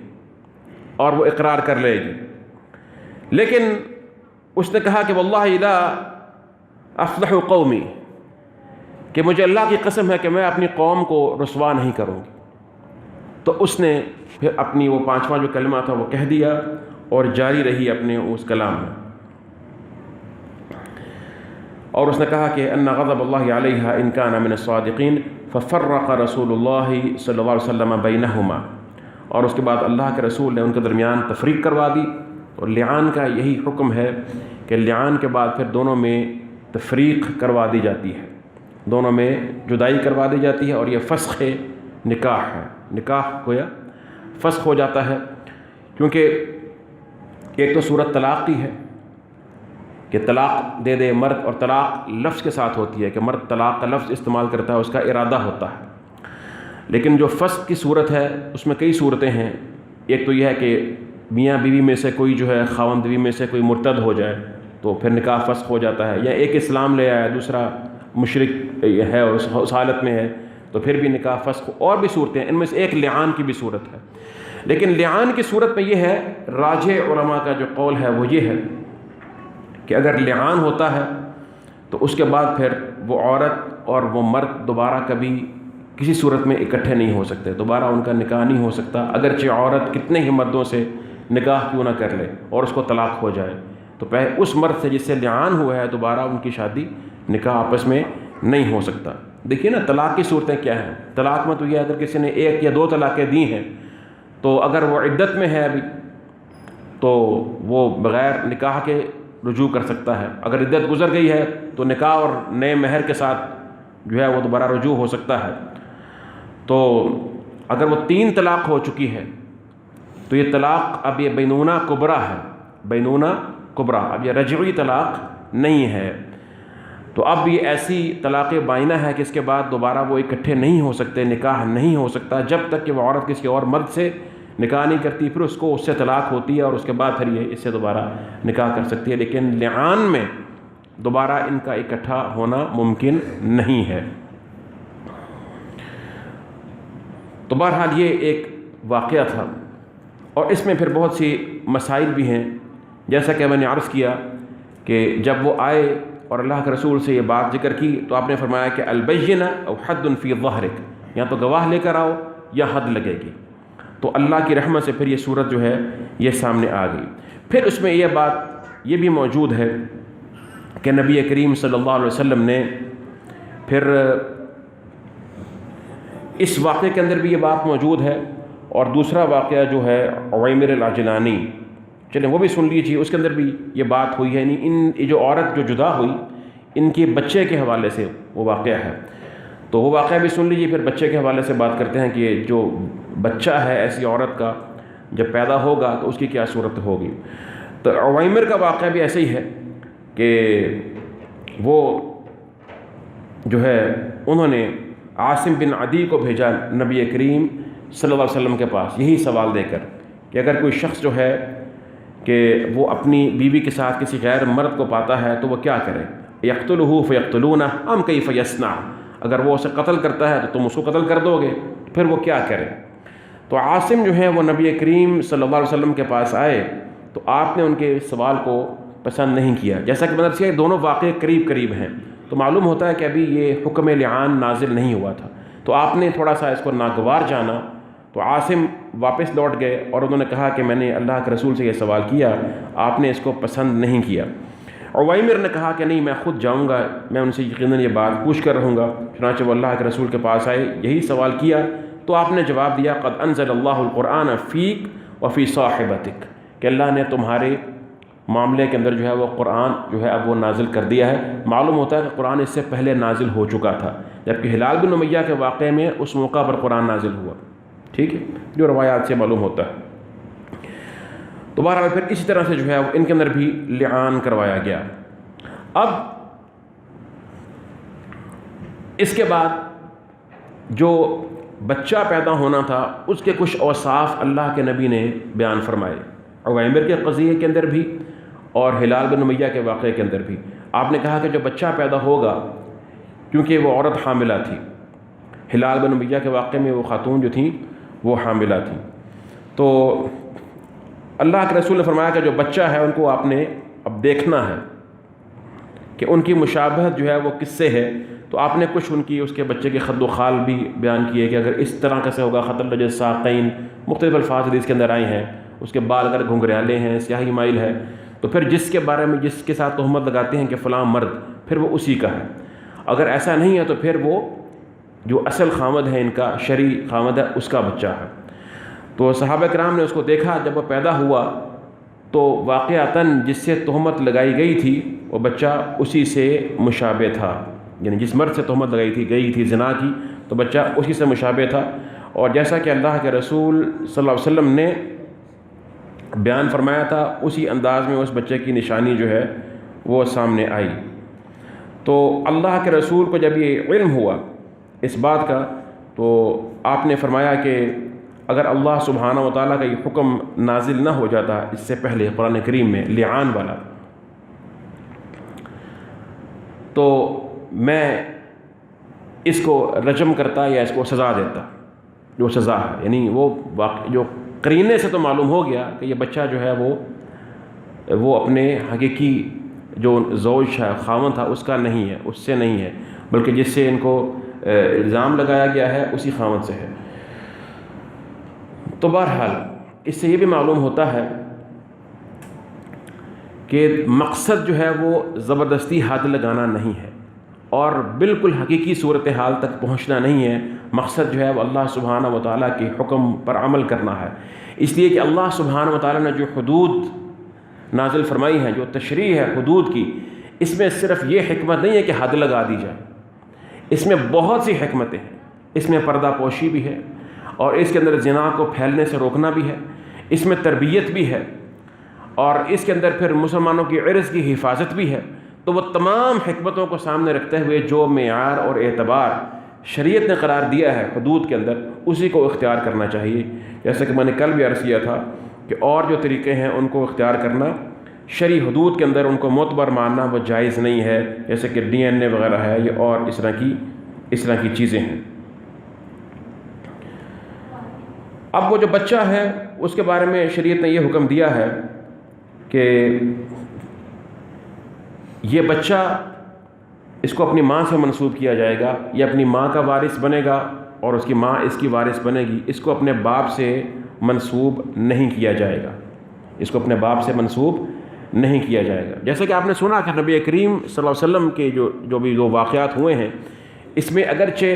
اور وہ اقرار کر لے گی، لیکن اس نے کہا کہ واللہ لا افضح قومی، کہ مجھے اللہ کی قسم ہے کہ میں اپنی قوم کو رسوا نہیں کروں گی۔ تو اس نے پھر اپنی وہ 5واں جو کلمہ تھا وہ کہہ دیا اور جاری رہی اپنے اس کلام میں، اور اس نے کہا کہ ان غضب اللہ علیہا ان کان من الصادقین ففرق رسول اللہ صلی اللہ علیہ وسلم بینہما، اور اس کے بعد اللہ کے رسول نے ان کے درمیان تفریق کروا دی۔ اور لعان کا یہی حکم ہے کہ لعان کے بعد پھر دونوں میں تفریق کروا دی جاتی ہے، دونوں میں جدائی کروا دی جاتی ہے، اور یہ فسخ نکاح ہے، نکاح گویا فسخ ہو جاتا ہے، کیونکہ ایک تو صورت طلاق کی ہے کہ طلاق دے دے مرد، اور طلاق لفظ کے ساتھ ہوتی ہے کہ مرد طلاق کا لفظ استعمال کرتا ہے، اس کا ارادہ ہوتا ہے۔ لیکن جو فسخ کی صورت ہے اس میں کئی صورتیں ہیں، ایک تو یہ ہے کہ میاں بیوی میں سے کوئی جو ہے خاوند بیوی میں سے کوئی مرتد ہو جائے تو پھر نکاح فسخ ہو جاتا ہے، یا ایک اسلام لے آیا دوسرا مشرک ہے اور اس حالت میں ہے تو پھر بھی نکاح فسخ، اور بھی صورتیں ہیں، ان میں سے ایک لعان کی بھی صورت ہے۔ لیکن لعان کی صورت میں یہ ہے، راجح علماء کا جو قول ہے وہ یہ ہے کہ اگر لعان ہوتا ہے تو اس کے بعد پھر وہ عورت اور وہ مرد دوبارہ کبھی کسی صورت میں اکٹھے نہیں ہو سکتے، دوبارہ ان کا نکاح نہیں ہو سکتا، اگرچہ عورت کتنے ہی مردوں سے نکاح کیوں نہ کر لے اور اس کو طلاق ہو جائے، تو پہلے اس مرد سے جس سے لعان ہوا ہے دوبارہ ان کی شادی نکاح آپس میں نہیں ہو سکتا۔ دیکھیے نا طلاق کی صورتیں کیا ہیں، طلاق میں تو یہ اگر کسی نے 1 یا 2 طلاقیں دی ہیں تو اگر وہ عدت میں ہے ابھی تو وہ بغیر نکاح کے رجوع کر سکتا ہے، اگر عدت گزر گئی ہے تو نکاح اور نئے مہر کے ساتھ جو ہے وہ دوبارہ رجوع ہو سکتا ہے۔ تو اگر وہ 3 طلاق ہو چکی ہے تو یہ طلاق اب یہ بینونہ کبریٰ ہے، بینونہ کبریٰ، اب یہ رجعی طلاق نہیں ہے۔ تو اب یہ ایسی طلاق بائنہ ہے کہ اس کے بعد دوبارہ وہ اکٹھے نہیں ہو سکتے، نکاح نہیں ہو سکتا جب تک کہ وہ عورت کسی اور مرد سے نکاح نہیں کرتی، پھر اس کو اس سے طلاق ہوتی ہے اور اس کے بعد پھر یہ اس سے دوبارہ نکاح کر سکتی ہے، لیکن لعان میں دوبارہ ان کا اکٹھا ہونا ممکن نہیں ہے۔ تو بہرحال یہ ایک واقعہ تھا، اور اس میں پھر بہت سی مسائل بھی ہیں، جیسا کہ میں نے عرض کیا کہ جب وہ آئے اور اللہ کے رسول سے یہ بات ذکر کی تو آپ نے فرمایا کہ البینہ او حد فی ظہرک، یا تو گواہ لے کر آؤ یا حد لگے گی۔ تو اللہ کی رحمت سے پھر یہ صورت جو ہے یہ سامنے آ گئی۔ پھر اس میں یہ بات یہ بھی موجود ہے کہ نبی کریم صلی اللہ علیہ وسلم نے پھر اس واقعے کے اندر بھی یہ بات موجود ہے، اور دوسرا واقعہ جو ہے عویمر العجلانی، چلیں وہ بھی سن لیجیے، اس کے اندر بھی یہ بات ہوئی ہے، یعنی ان جو عورت جو جدا ہوئی ان کے بچے کے حوالے سے وہ واقعہ ہے، تو وہ واقعہ بھی سن لیجیے، پھر بچے کے حوالے سے بات کرتے ہیں کہ جو بچہ ہے ایسی عورت کا جب پیدا ہوگا تو اس کی کیا صورت ہوگی۔ تو عویمر کا واقعہ بھی ایسے ہی ہے کہ وہ جو ہے انہوں نے عاصم بن عدی کو بھیجا نبی کریم صلی اللہ علیہ وسلم کے پاس یہی سوال دے کر کہ اگر کوئی شخص جو ہے کہ وہ اپنی بیوی کے ساتھ کسی غیر مرد کو پاتا ہے تو وہ کیا کرے، یقتلہ فیقتلونہ ام کیف یصنع، اگر وہ اسے قتل کرتا ہے تو تم اس کو قتل کر دو گے، پھر وہ کیا کرے۔ تو عاصم جو ہے وہ نبی کریم صلی اللہ علیہ وسلم کے پاس آئے تو آپ نے ان کے سوال کو پسند نہیں کیا. جیسا کہ مطلب یہ دونوں واقعے قریب قریب ہیں تو معلوم ہوتا ہے کہ ابھی یہ حکم لعان نازل نہیں ہوا تھا. تو آپ نے تھوڑا سا اس کو ناگوار جانا تو عاصم واپس لوٹ گئے اور انہوں نے کہا کہ میں نے اللہ کے رسول سے یہ سوال کیا, آپ نے اس کو پسند نہیں کیا. عویمر نے کہا کہ نہیں, میں خود جاؤں گا, میں ان سے یقیناً یہ بات پوچھ کر رہوں گا. چنانچہ وہ اللہ کے رسول کے پاس آئے, یہی سوال کیا تو آپ نے جواب دیا قد انزل اللہ القرآن فیک وفی صاحبتک, کہ اللہ نے تمہارے معاملے کے اندر جو ہے وہ قرآن جو ہے اب وہ نازل کر دیا ہے. معلوم ہوتا ہے کہ قرآن اس سے پہلے نازل ہو چکا تھا, جبکہ ہلال بن امیہ کے واقعے میں اس موقع پر قرآن نازل ہوا. ٹھیک ہے, جو روایات سے معلوم ہوتا ہے. تو بہرحال پھر اسی طرح سے جو ہے ان کے اندر بھی لعان کروایا گیا. اب اس کے بعد جو بچہ پیدا ہونا تھا اس کے کچھ اوصاف اللہ کے نبی نے بیان فرمائے, عویمر کے قضیے کے اندر بھی اور ہلال بن امیہ کے واقعے کے اندر بھی. آپ نے کہا کہ جو بچہ پیدا ہوگا, کیونکہ وہ عورت حاملہ تھی, ہلال بن امیہ کے واقعے میں وہ خاتون جو تھیں وہ حاملہ تھیں, تو اللہ کے رسول نے فرمایا کہ جو بچہ ہے ان کو آپ نے اب دیکھنا ہے کہ ان کی مشابہت جو ہے وہ کس سے ہے. تو آپ نے کچھ ان کی اس کے بچے کے خد و خال بھی بیان کیے کہ اگر اس طرح کیسے ہوگا, خط الرجل ساقین, مختلف الفاظ حدیث کے اندر آئے ہیں. اس کے بال اگر گھنگریالے ہیں, سیاہی مائل ہے, تو پھر جس کے بارے میں جس کے ساتھ تہمت لگاتے ہیں کہ فلاں مرد, پھر وہ اسی کا ہے. اگر ایسا نہیں ہے تو پھر وہ جو اصل خامد ہے ان کا, شرعی خامد ہے, اس کا بچہ ہے. تو صحابہ کرام نے اس کو دیکھا, جب وہ پیدا ہوا تو واقعتاً جس سے تہمت لگائی گئی تھی وہ بچہ اسی سے مشابہ تھا, یعنی جس مرد سے تہمت لگائی گئی تھی زنا کی, تو بچہ اسی سے مشابہ تھا. اور جیسا کہ اللہ کے رسول صلی اللہ علیہ وسلم نے بیان فرمایا تھا اسی انداز میں اس بچے کی نشانی جو ہے وہ سامنے آئی. تو اللہ کے رسول کو جب یہ علم ہوا اس بات کا, تو آپ نے فرمایا کہ اگر اللہ سبحانہ و تعالیٰ کا یہ حکم نازل نہ ہو جاتا اس سے پہلے قرآن کریم میں لعان والا, تو میں اس کو رجم کرتا یا اس کو سزا دیتا, جو سزا ہے. یعنی وہ جو قرینے سے تو معلوم ہو گیا کہ یہ بچہ جو ہے وہ اپنے حقیقی جو زوج ہے, خاوند تھا, اس کا نہیں ہے, اس سے نہیں ہے, بلکہ جس سے ان کو الزام لگایا گیا ہے اسی خاوند سے ہے. تو بہرحال اس سے یہ بھی معلوم ہوتا ہے کہ مقصد جو ہے وہ زبردستی حد لگانا نہیں ہے اور بالکل حقیقی صورتحال تک پہنچنا نہیں ہے. مقصد جو ہے وہ اللہ سبحانہ و تعالیٰ کے حکم پر عمل کرنا ہے. اس لیے کہ اللہ سبحانہ و تعالیٰ نے جو حدود نازل فرمائی ہے, جو تشریح ہے حدود کی, اس میں صرف یہ حکمت نہیں ہے کہ حد لگا دی جائے, اس میں بہت سی حکمتیں ہیں. اس میں پردہ پوشی بھی ہے, اور اس کے اندر زنا کو پھیلنے سے روکنا بھی ہے, اس میں تربیت بھی ہے, اور اس کے اندر پھر مسلمانوں کی عرض کی حفاظت بھی ہے. تو وہ تمام حکمتوں کو سامنے رکھتے ہوئے جو معیار اور اعتبار شریعت نے قرار دیا ہے حدود کے اندر, اسی کو اختیار کرنا چاہیے. جیسا کہ میں نے کل بھی عرض کیا تھا کہ اور جو طریقے ہیں ان کو اختیار کرنا شرعی حدود کے اندر ان کو معتبر ماننا وہ جائز نہیں ہے, جیسے کہ DNA وغیرہ ہے یہ اور اس طرح کی چیزیں ہیں. اب وہ جو بچہ ہے اس کے بارے میں شریعت نے یہ حکم دیا ہے کہ یہ بچہ اس کو اپنی ماں سے منسوب کیا جائے گا, یہ اپنی ماں کا وارث بنے گا اور اس کی ماں اس کی وارث بنے گی. اس کو اپنے باپ سے منسوب نہیں کیا جائے گا, اس کو اپنے باپ سے منسوب نہیں کیا جائے گا. جیسے کہ آپ نے سنا کہ نبی کریم صلی اللہ علیہ وسلم کے جو واقعات ہوئے ہیں, اس میں اگرچہ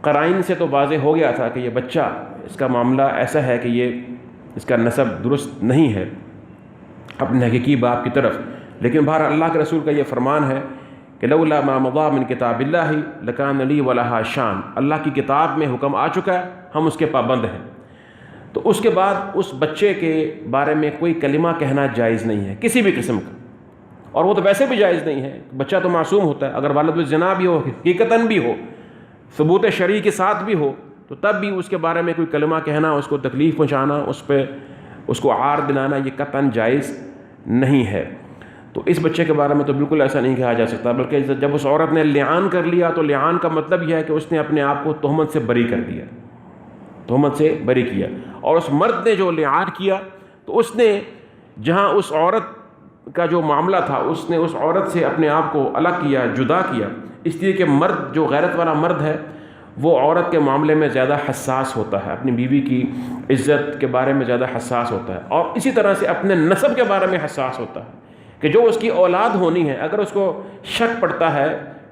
قرائن سے تو واضح ہو گیا تھا کہ یہ بچہ, اس کا معاملہ ایسا ہے کہ یہ اس کا نسب درست نہیں ہے اپنے حقیقی باپ کی طرف, لیکن بہر اللہ کے رسول کا یہ فرمان ہے کہ لولا ما مضى من کتاب اللہ لکان لی ولہا شان. اللہ کی کتاب میں حکم آ چکا ہے, ہم اس کے پابند ہیں. تو اس کے بعد اس بچے کے بارے میں کوئی کلمہ کہنا جائز نہیں ہے کسی بھی قسم کا, اور وہ تو ویسے بھی جائز نہیں ہے. بچہ تو معصوم ہوتا ہے, اگر والد الزنا بھی ہو, حقیقتاً بھی ہو, ثبوت شرعی کے ساتھ بھی ہو, تو تب بھی اس کے بارے میں کوئی کلمہ کہنا, اس کو تکلیف پہنچانا, اس کو عار دلانا, یہ قطعاً جائز نہیں ہے. تو اس بچے کے بارے میں تو بالکل ایسا نہیں کہا جا سکتا, بلکہ جب اس عورت نے لعان کر لیا تو لعان کا مطلب یہ ہے کہ اس نے اپنے آپ کو تہمت سے بری کر دیا, تہمت سے بری کیا. اور اس مرد نے جو لعان کیا تو اس نے جہاں اس عورت کا جو معاملہ تھا اس نے اس عورت سے اپنے آپ کو الگ کیا، جدا کیا، اس لیے کہ مرد جو غیرت والا مرد ہے وہ عورت کے معاملے میں زیادہ حساس ہوتا ہے، اپنی بیوی کی عزت کے بارے میں زیادہ حساس ہوتا ہے، اور اسی طرح سے اپنے نسب کے بارے میں حساس ہوتا ہے کہ جو اس کی اولاد ہونی ہے، اگر اس کو شک پڑتا ہے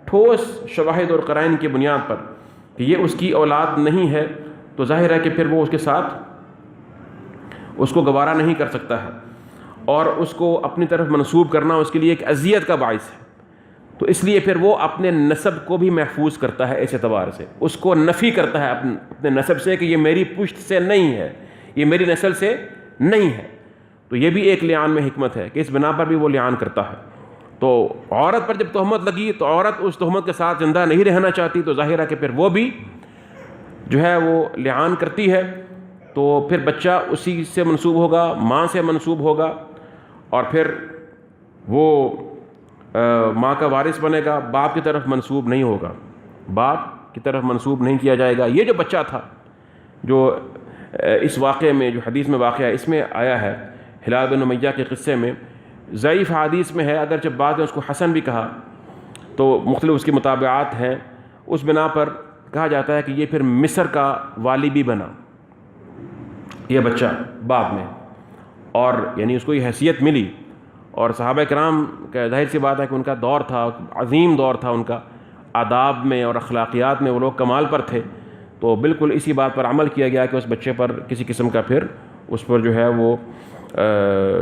ٹھوس شواہد اور قرائن کی بنیاد پر کہ یہ اس کی اولاد نہیں ہے، تو ظاہر ہے کہ پھر وہ اس کے ساتھ اس کو گوارا نہیں کر سکتا ہے، اور اس کو اپنی طرف منسوب کرنا اس کے لیے ایک اذیت کا باعث ہے۔ تو اس لیے پھر وہ اپنے نسب کو بھی محفوظ کرتا ہے، اس اعتبار سے اس کو نفی کرتا ہے اپنے نسب سے کہ یہ میری پشت سے نہیں ہے، یہ میری نسل سے نہیں ہے۔ تو یہ بھی ایک لعان میں حکمت ہے کہ اس بنا پر بھی وہ لعان کرتا ہے۔ تو عورت پر جب تہمت لگی تو عورت اس تہمت کے ساتھ زندہ نہیں رہنا چاہتی، تو ظاہر ہے کہ پھر وہ بھی جو ہے وہ لعان کرتی ہے، تو پھر بچہ اسی سے منسوب ہوگا، ماں سے منسوب ہوگا، اور پھر وہ ماں کا وارث بنے گا، باپ کی طرف منسوب نہیں ہوگا، باپ کی طرف منسوب نہیں کیا جائے گا۔ یہ جو بچہ تھا جو اس واقعے میں، جو حدیث میں واقعہ ہے، اس میں آیا ہے ہلال بن امیہ کے قصے میں، ضعیف حدیث میں ہے، اگرچہ بعد میں اس کو حسن بھی کہا، تو مختلف اس کی مطابعات ہیں، اس بنا پر کہا جاتا ہے کہ یہ پھر مصر کا والی بھی بنا یہ بچہ بعد میں، اور یعنی اس کو یہ حیثیت ملی، اور صحابہ کرام کا ظاہر سی بات ہے کہ ان کا دور تھا، عظیم دور تھا ان کا، آداب میں اور اخلاقیات میں وہ لوگ کمال پر تھے، تو بالکل اسی بات پر عمل کیا گیا کہ اس بچے پر کسی قسم کا پھر اس پر جو ہے وہ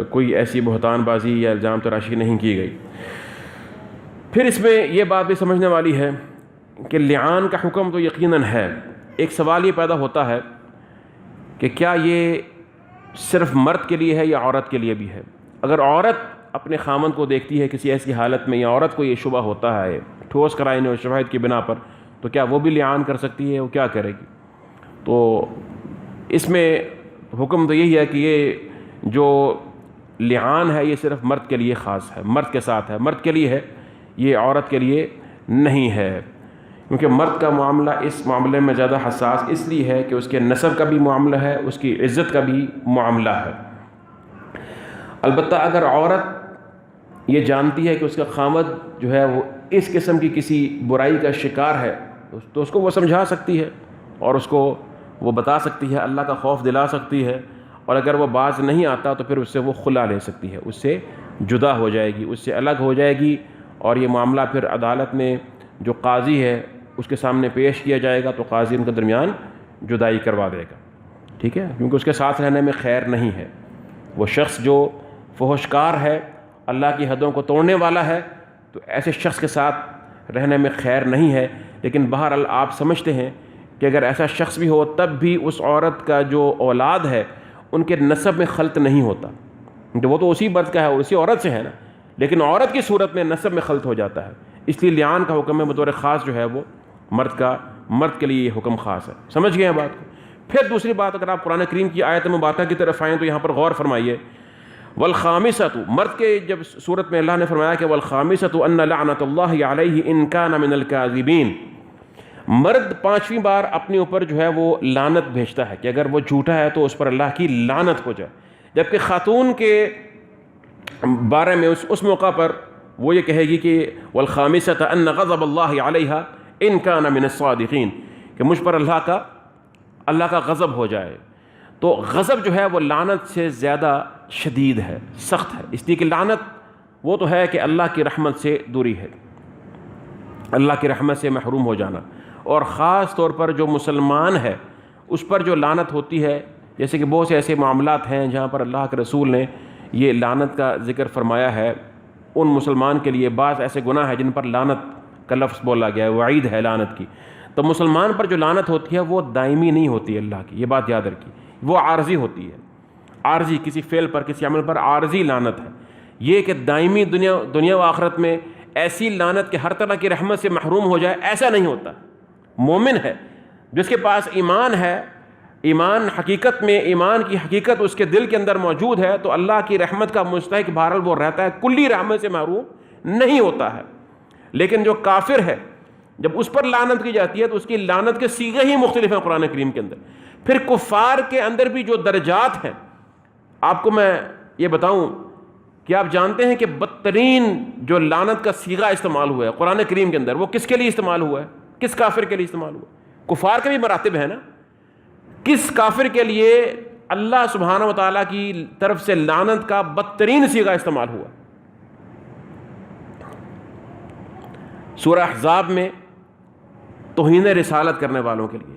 کوئی ایسی بہتان بازی یا الزام تراشی نہیں کی گئی۔ پھر اس میں یہ بات بھی سمجھنے والی ہے کہ لعان کا حکم تو یقیناً ہے۔ ایک سوال یہ پیدا ہوتا ہے کہ کیا یہ صرف مرد کے لیے ہے یا عورت کے لیے بھی ہے؟ اگر عورت اپنے خامند کو دیکھتی ہے کسی ایسی حالت میں، یا عورت کو یہ شبہ ہوتا ہے ٹھوس قرائن اور شواہد کی بنا پر، تو کیا وہ بھی لعان کر سکتی ہے؟ وہ کیا کرے گی؟ تو اس میں حکم تو یہی ہے کہ یہ جو لعان ہے یہ صرف مرد کے لیے خاص ہے، مرد کے ساتھ ہے، مرد کے لیے ہے، یہ عورت کے لیے نہیں ہے، کیونکہ مرد کا معاملہ اس معاملے میں زیادہ حساس اس لیے ہے کہ اس کے نسب کا بھی معاملہ ہے، اس کی عزت کا بھی معاملہ ہے۔ البتہ اگر عورت یہ جانتی ہے کہ اس کا خامد جو ہے وہ اس قسم کی کسی برائی کا شکار ہے، تو اس کو وہ سمجھا سکتی ہے اور اس کو وہ بتا سکتی ہے، اللہ کا خوف دلا سکتی ہے، اور اگر وہ باز نہیں آتا تو پھر اس سے وہ خلا لے سکتی ہے، اس سے جدا ہو جائے گی، اس سے الگ ہو جائے گی، اور یہ معاملہ پھر عدالت میں جو قاضی ہے اس کے سامنے پیش کیا جائے گا، تو قاضی ان کے درمیان جدائی کروا دے گا، ٹھیک ہے، کیونکہ اس کے ساتھ رہنے میں خیر نہیں ہے۔ وہ شخص جو فحشکار ہے، اللہ کی حدوں کو توڑنے والا ہے، تو ایسے شخص کے ساتھ رہنے میں خیر نہیں ہے۔ لیکن بہرحال آپ سمجھتے ہیں کہ اگر ایسا شخص بھی ہو تب بھی اس عورت کا جو اولاد ہے ان کے نسب میں خلط نہیں ہوتا، کیونکہ وہ تو اسی مرد کا ہے، اسی عورت سے ہے نا، لیکن عورت کی صورت میں نسب میں خلط ہو جاتا ہے، اس لیے لعان کا حکم ہے بطور خاص جو ہے وہ مرد کے لیے یہ حکم خاص ہے۔ سمجھ گئے ہیں بات کو؟ پھر دوسری بات، اگر آپ قرآن کریم کی آیت مبارکہ کی طرف آئیں تو یہاں پر غور فرمائیے، والخامسۃ، مرد کے جب صورت میں اللہ نے فرمایا کہ والخامسۃ ان لعنۃ اللہ علیہ ان کان من الکاذبین، مرد پانچویں بار اپنے اوپر جو ہے وہ لعنت بھیجتا ہے کہ اگر وہ جھوٹا ہے تو اس پر اللہ کی لعنت ہو جائے، جبکہ خاتون کے بارے میں اس موقع پر وہ یہ کہے گی کہ والخامسۃ ان غضب اللہ علیہا ان کان من الصادقین، کہ مجھ پر اللہ کا غضب ہو جائے۔ تو غضب جو ہے وہ لعنت سے زیادہ شدید ہے، سخت ہے، اس لیے کہ لعنت وہ تو ہے کہ اللہ کی رحمت سے دوری ہے، اللہ کی رحمت سے محروم ہو جانا، اور خاص طور پر جو مسلمان ہے اس پر جو لعنت ہوتی ہے، جیسے کہ بہت سے ایسے معاملات ہیں جہاں پر اللہ کے رسول نے یہ لعنت کا ذکر فرمایا ہے، ان مسلمان کے لیے بعض ایسے گناہ ہیں جن پر لعنت کا لفظ بولا گیا ہے، وعید ہے لعنت کی، تو مسلمان پر جو لعنت ہوتی ہے وہ دائمی نہیں ہوتی ہے، اللہ کی یہ بات یاد رکھیے، وہ عارضی ہوتی ہے، عارضی کسی فعل پر، کسی عمل پر عارضی لعنت ہے۔ یہ کہ دائمی دنیا و آخرت میں ایسی لعنت کہ ہر طرح کی رحمت سے محروم ہو جائے، ایسا نہیں ہوتا۔ مومن ہے جس کے پاس ایمان ہے، ایمان حقیقت میں، ایمان کی حقیقت اس کے دل کے اندر موجود ہے، تو اللہ کی رحمت کا مستحق بہرحال وہ رہتا ہے، کلی رحمت سے محروم نہیں ہوتا ہے۔ لیکن جو کافر ہے جب اس پر لعنت کی جاتی ہے تو اس کی لعنت کے صیغے ہی مختلف ہیں قرآن کریم کے اندر۔ پھر کفار کے اندر بھی جو درجات ہیں، آپ کو میں یہ بتاؤں کہ آپ جانتے ہیں کہ بدترین جو لعنت کا صیغہ استعمال ہوا ہے قرآن کریم کے اندر، وہ کس کے لیے استعمال ہوا ہے؟ کس کافر کے لیے استعمال ہوا؟ کفار کے بھی مراتب ہیں نا، کس کافر کے لیے اللہ سبحانہ و تعالیٰ کی طرف سے لعنت کا بدترین صیغہ استعمال ہوا؟ سورہ احزاب میں توہین رسالت کرنے والوں کے لیے،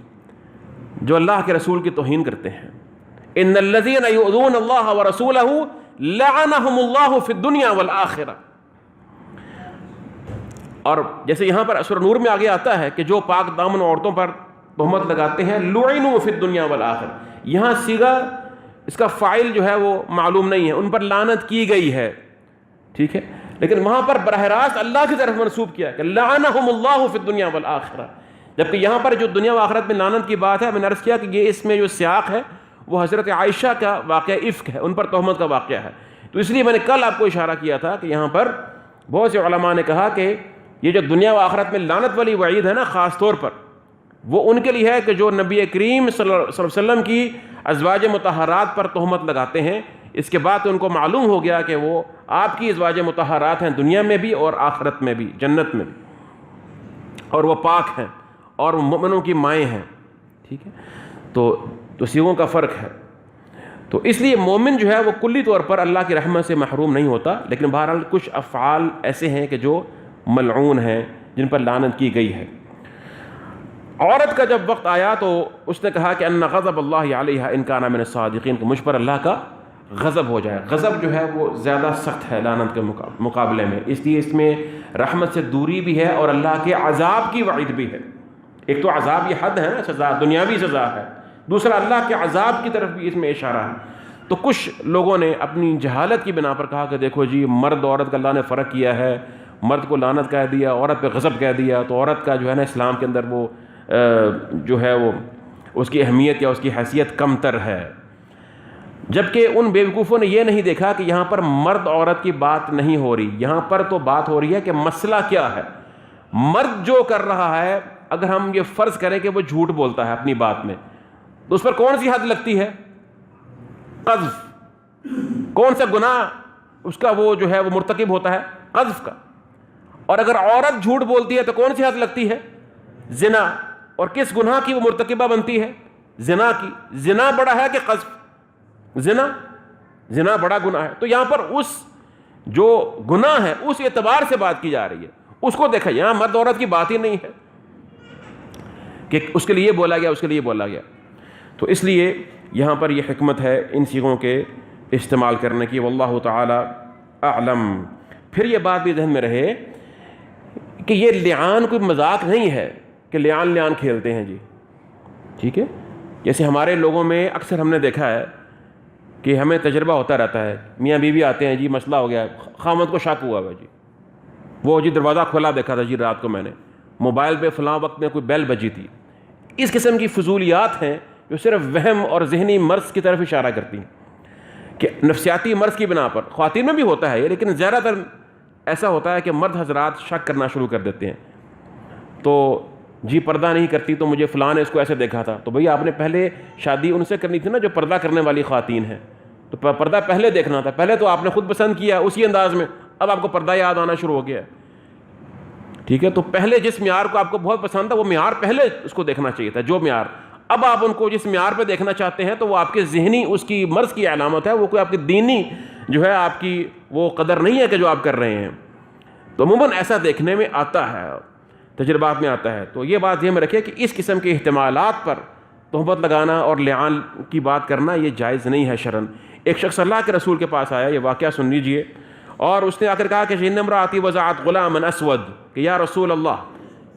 جو اللہ کے رسول کی توہین کرتے ہیں، ان الذین یؤذون اللہ ورسولہ لعنہم اللہ فی الدنیا والآخرہ. اور جیسے یہاں پر سورہ نور میں آگے آتا ہے کہ جو پاک دامن عورتوں پر تہمت لگاتے ہیں لعنوا فی الدنیا والآخرہ، یہاں صیغہ اس کا فاعل جو ہے وہ معلوم نہیں ہے، ان پر لعنت کی گئی ہے، ٹھیک ہے، لیکن وہاں پر براہ راست اللہ کی طرف منسوب کیا کہ لعنہم اللہ فی الدنیا والآخرہ، جبکہ یہاں پر جو دنیا و آخرت میں لعنت کی بات ہے، میں نے عرض کیا کہ یہ اس میں جو سیاق ہے وہ حضرت عائشہ کا واقعہ افک ہے، ان پر تہمت کا واقعہ ہے. تو اس لیے میں نے کل آپ کو اشارہ کیا تھا کہ یہاں پر بہت سے علماء نے کہا کہ یہ جو دنیا و آخرت میں لعنت والی وعید ہے نا، خاص طور پر وہ ان کے لیے ہے کہ جو نبی کریم صلی اللہ علیہ وسلم کی ازواج مطہرات پر تہمت لگاتے ہیں، اس کے بعد ان کو معلوم ہو گیا کہ وہ آپ کی ازواج مطہرات ہیں دنیا میں بھی اور آخرت میں بھی، جنت میں بھی، اور وہ پاک ہیں اور مومنوں کی مائیں ہیں، ٹھیک ہے. تو صیغوں کا فرق ہے. تو اس لیے مومن جو ہے وہ کلی طور پر اللہ کی رحمت سے محروم نہیں ہوتا، لیکن بہرحال کچھ افعال ایسے ہیں کہ جو ملعون ہیں، جن پر لعنت کی گئی ہے. عورت کا جب وقت آیا تو اس نے کہا کہ ان غضب اللہ علیہ ان کان من الصادقین، کہ مجھ پر اللہ کا غضب ہو جائے. غضب جو ہے وہ زیادہ سخت ہے لعنت کے مقابلے میں، اس لیے اس میں رحمت سے دوری بھی ہے اور اللہ کے عذاب کی وعید بھی ہے. ایک تو عذاب یہ حد ہے نا، سزا، دنیاوی سزا ہے، دوسرا اللہ کے عذاب کی طرف بھی اس میں اشارہ ہے. تو کچھ لوگوں نے اپنی جہالت کی بنا پر کہا کہ دیکھو جی مرد عورت کا اللہ نے فرق کیا ہے، مرد کو لعنت کہہ دیا، عورت پہ غضب کہہ دیا، تو عورت کا جو ہے نا اسلام کے اندر وہ جو ہے وہ اس کی اہمیت یا اس کی حیثیت کم تر ہے. جبکہ ان بیوقوفوں نے یہ نہیں دیکھا کہ یہاں پر مرد عورت کی بات نہیں ہو رہی، یہاں پر تو بات ہو رہی ہے کہ مسئلہ کیا ہے. مرد جو کر رہا ہے، اگر ہم یہ فرض کریں کہ وہ جھوٹ بولتا ہے اپنی بات میں، تو اس پر کون سی حد لگتی ہے؟ قذف. کون سا گناہ اس کا وہ جو ہے وہ مرتکب ہوتا ہے؟ قذف کا. اور اگر عورت جھوٹ بولتی ہے تو کون سی حد لگتی ہے؟ زنا. اور کس گناہ کی وہ مرتکبہ بنتی ہے؟ زنا کی. زنا بڑا ہے کہ قذف؟ زنا بڑا گناہ ہے. تو یہاں پر اس جو گناہ ہے اس اعتبار سے بات کی جا رہی ہے، اس کو دیکھا. یہاں مرد عورت کی بات ہی نہیں ہے کہ اس کے لیے بولا گیا، اس کے لیے بولا گیا. تو اس لیے یہاں پر یہ حکمت ہے ان صیغوں کے استعمال کرنے کی. واللہ تعالی اعلم. پھر یہ بات بھی ذہن میں رہے کہ یہ لعان کوئی مذاق نہیں ہے کہ لعان کھیلتے ہیں جی، ٹھیک ہے. جیسے ہمارے لوگوں میں اکثر ہم نے دیکھا ہے کہ ہمیں تجربہ ہوتا رہتا ہے، میاں بیوی آتے ہیں جی، مسئلہ ہو گیا، خامد کو شک ہوا ہے جی، وہ جی دروازہ کھلا دیکھا تھا جی رات کو میں نے، موبائل پہ فلاں وقت میں کوئی بیل بجی تھی. اس قسم کی فضولیات ہیں جو صرف وہم اور ذہنی مرض کی طرف اشارہ کرتی ہیں، کہ نفسیاتی مرض کی بنا پر. خواتین میں بھی ہوتا ہے یہ، لیکن زیادہ تر ایسا ہوتا ہے کہ مرد حضرات شک کرنا شروع کر دیتے ہیں. تو جی پردہ نہیں کرتی تو مجھے فلاں نے اس کو ایسے دیکھا تھا. تو بھئی آپ نے پہلے شادی ان سے کرنی تھی نا جو پردہ کرنے والی خواتین ہیں، تو پردہ پہلے دیکھنا تھا. پہلے تو آپ نے خود پسند کیا اسی انداز میں، اب آپ کو پردہ یاد آنا شروع ہو گیا ہے، ٹھیک ہے. تو پہلے جس معیار کو آپ کو بہت پسند تھا وہ معیار پہلے اس کو دیکھنا چاہیے تھا، جو معیار. اب آپ ان کو جس معیار پہ دیکھنا چاہتے ہیں تو وہ آپ کے ذہنی اس کی مرض کی علامت ہے، وہ کوئی آپ کی دینی جو ہے آپ کی وہ قدر نہیں ہے کہ جو آپ کر رہے ہیں. تو عموماً ایسا دیکھنے میں آتا ہے، تجربات میں آتا ہے. تو یہ بات ذہن میں رکھیں کہ اس قسم کے احتمالات پر تہمت لگانا اور لعان کی بات کرنا یہ جائز نہیں ہے شرعاً. ایک شخص اللہ کے رسول کے پاس آیا، یہ واقعہ سن لیجئے، اور اس نے آ کر کہا کہ ان امراتی وضعت غلاما اسود، کہ یا رسول اللہ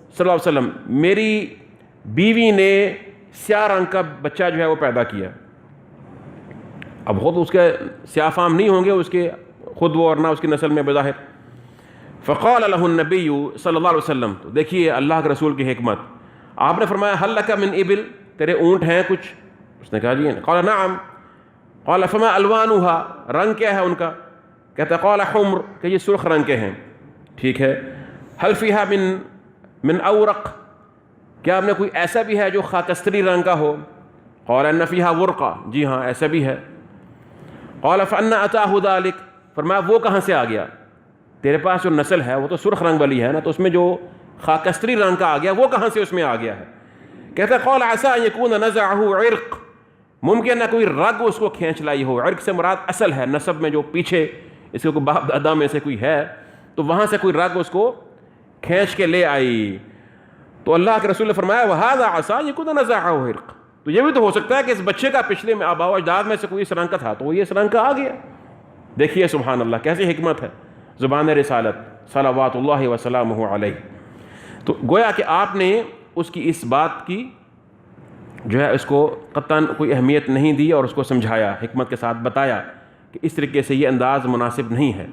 صلی اللہ علیہ وسلم میری بیوی نے سیاہ رنگ کا بچہ جو ہے وہ پیدا کیا. اب خود اس کے سیاہ فام نہیں ہوں گے اس کے خود وہ، اور نہ اس کی نسل میں بظاہر. فقال له النبی صلی اللہ علیہ وسلم، تو دیکھیے اللہ کے رسول کی حکمت، آپ نے فرمایا هل لك من ابل، تیرے اونٹ ہیں کچھ؟ اس نے کہا جی. قال نعم. قال فما الوانها، رنگ کیا ہے ان کا؟ کہتا قال حمر، کہ یہ سرخ رنگ کے ہیں. ٹھیک ہے. هل فيها من اورق، کیا آپ نے کوئی ایسا بھی ہے جو خاکستری رنگ کا ہو؟ قال ان فيها ورقہ، جی ہاں ایسا بھی ہے. قال فأنا أتاه ذلك، فرمایا وہ کہاں سے آ گیا؟ تیرے پاس جو نسل ہے وہ تو سرخ رنگ والی ہے نا، تو اس میں جو خاکستری رنگ کا آ گیا وہ کہاں سے اس میں آ گیا ہے؟ کہتا ہے قال عسى ان يكون نزعه عرق، ممکن نہ کوئی رگ اس کو کھینچ لائی ہو. عرق سے مراد اصل ہے، نسب میں جو پیچھے اس کے کوئی باپ دادا میں سے کوئی ہے تو وہاں سے کوئی رگ اس کو کھینچ کے لے آئی. تو اللہ کے رسول نے فرمایا وهذا عسى ان يكون نزعه عرق، تو یہ بھی تو ہو سکتا ہے کہ اس بچے کا پچھلے میں آباء و اجداد میں سے کوئی اس رنگ کا تھا تو وہ یہ اس رنگ کا آ گیا. دیکھیے سبحان اللہ کیسی حکمت ہے زبان رسالت صلوات اللہ وسلامہ علیہ. تو گویا کہ آپ نے اس کی اس بات کی جو ہے اس کو قطعاً کوئی اہمیت نہیں دی اور اس کو سمجھایا، حکمت کے ساتھ بتایا کہ اس طریقے سے یہ انداز مناسب نہیں ہے.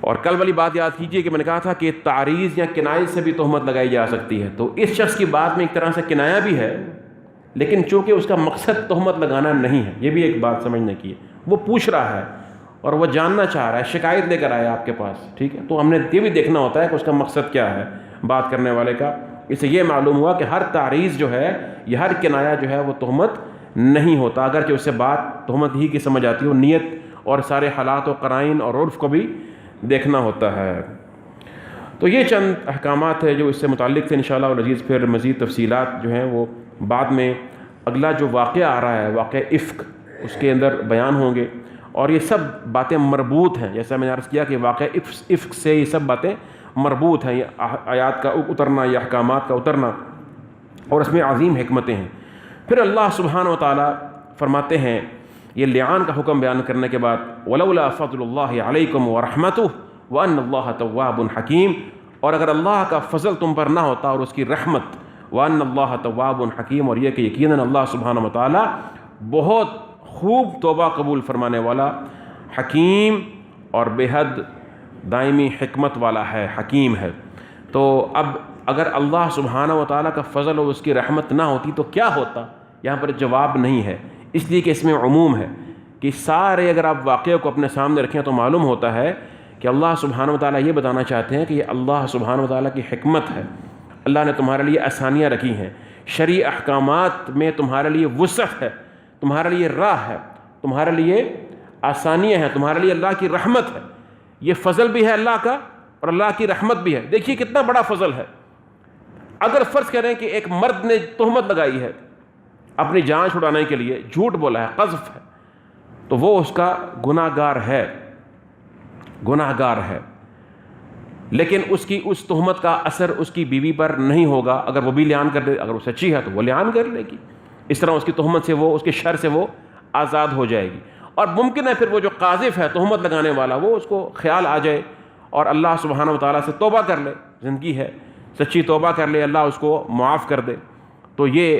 اور کل والی بات یاد کیجئے کہ میں نے کہا تھا کہ تعریض یا کنایت سے بھی تہمت لگائی جا سکتی ہے. تو اس شخص کی بات میں ایک طرح سے کنایا بھی ہے، لیکن چونکہ اس کا مقصد تہمت لگانا نہیں ہے، یہ بھی ایک بات سمجھنے کی ہے. وہ پوچھ رہا ہے اور وہ جاننا چاہ رہا ہے، شکایت لے کر آیا آپ کے پاس، ٹھیک ہے، تو ہم نے یہ بھی دیکھنا ہوتا ہے کہ اس کا مقصد کیا ہے بات کرنے والے کا. اس سے یہ معلوم ہوا کہ ہر تعریض جو ہے یا ہر کنایا جو ہے وہ تہمت نہیں ہوتا، اگرچہ اس سے بات تہمت ہی کی سمجھ آتی ہو. نیت اور سارے حالات و قرائن اور عرف کو بھی دیکھنا ہوتا ہے. تو یہ چند احکامات ہیں جو اس سے متعلق تھے. انشاءاللہ العزیز پھر مزید تفصیلات جو ہیں وہ بعد میں اگلا جو واقعہ آ رہا ہے، واقعہ افک، اس کے اندر بیان ہوں گے. اور یہ سب باتیں مربوط ہیں، جیسا میں نے عرض کیا کہ واقعہ افک سے یہ سب باتیں مربوط ہیں. یہ آیات کا اترنا، یہ احکامات کا اترنا، اور اس میں عظیم حکمتیں ہیں. پھر اللہ سبحانہ و تعالیٰ فرماتے ہیں یہ لعان کا حکم بیان کرنے کے بعد وَلَوْلَا فَضْلُ اللَّهِ عَلَيْكُمْ وَرَحْمَتُهُ وَأَنَّ اللَّهَ تَوَّابٌ حَكِيمٌ، اور اگر اللہ کا فضل تم پر نہ ہوتا اور اس کی رحمت، وَأَنَّ اللَّهَ تَوَّابٌ حَكِيمٌ، اور یہ کہ یقیناً اللہ سبحانہ و تعالیٰ بہت خوب توبہ قبول فرمانے والا، حکیم اور بے حد دائمی حکمت والا ہے، حکیم ہے. تو اب اگر اللہ سبحانہ و تعالیٰ کا فضل اور اس کی رحمت نہ ہوتی تو کیا ہوتا؟ یہاں پر جواب نہیں ہے، اس لیے کہ اس میں عموم ہے کہ سارے اگر آپ واقعے کو اپنے سامنے رکھیں تو معلوم ہوتا ہے کہ اللہ سبحانہ و تعالیٰ یہ بتانا چاہتے ہیں کہ یہ اللہ سبحانہ و تعالیٰ کی حکمت ہے. اللہ نے تمہارے لیے آسانیاں رکھی ہیں، شرعی احکامات میں تمہارے لیے وسعت ہے، تمہارے لیے راہ ہے، تمہارے لیے آسانیاں ہیں، تمہارے لیے اللہ کی رحمت ہے. یہ فضل بھی ہے اللہ کا اور اللہ کی رحمت بھی ہے. دیکھیے کتنا بڑا فضل ہے. اگر فرض کریں کہ ایک مرد نے تہمت لگائی ہے اپنی جان چھڑانے کے لیے، جھوٹ بولا ہے، قذف ہے، تو وہ اس کا گناہ گار ہے، گناہ گار ہے. لیکن اس کی اس تہمت کا اثر اس کی بیوی پر نہیں ہوگا. اگر وہ بھی لعان کر دے، اگر وہ سچی ہے تو وہ لعان کر لے گی. اس طرح اس کی تہمت سے وہ، اس کے شر سے وہ آزاد ہو جائے گی. اور ممکن ہے پھر وہ جو قاذف ہے، تہمت لگانے والا، وہ اس کو خیال آ جائے اور اللہ سبحانہ و تعالیٰ سے توبہ کر لے، زندگی ہے، سچی توبہ کر لے، اللہ اس کو معاف کر دے. تو یہ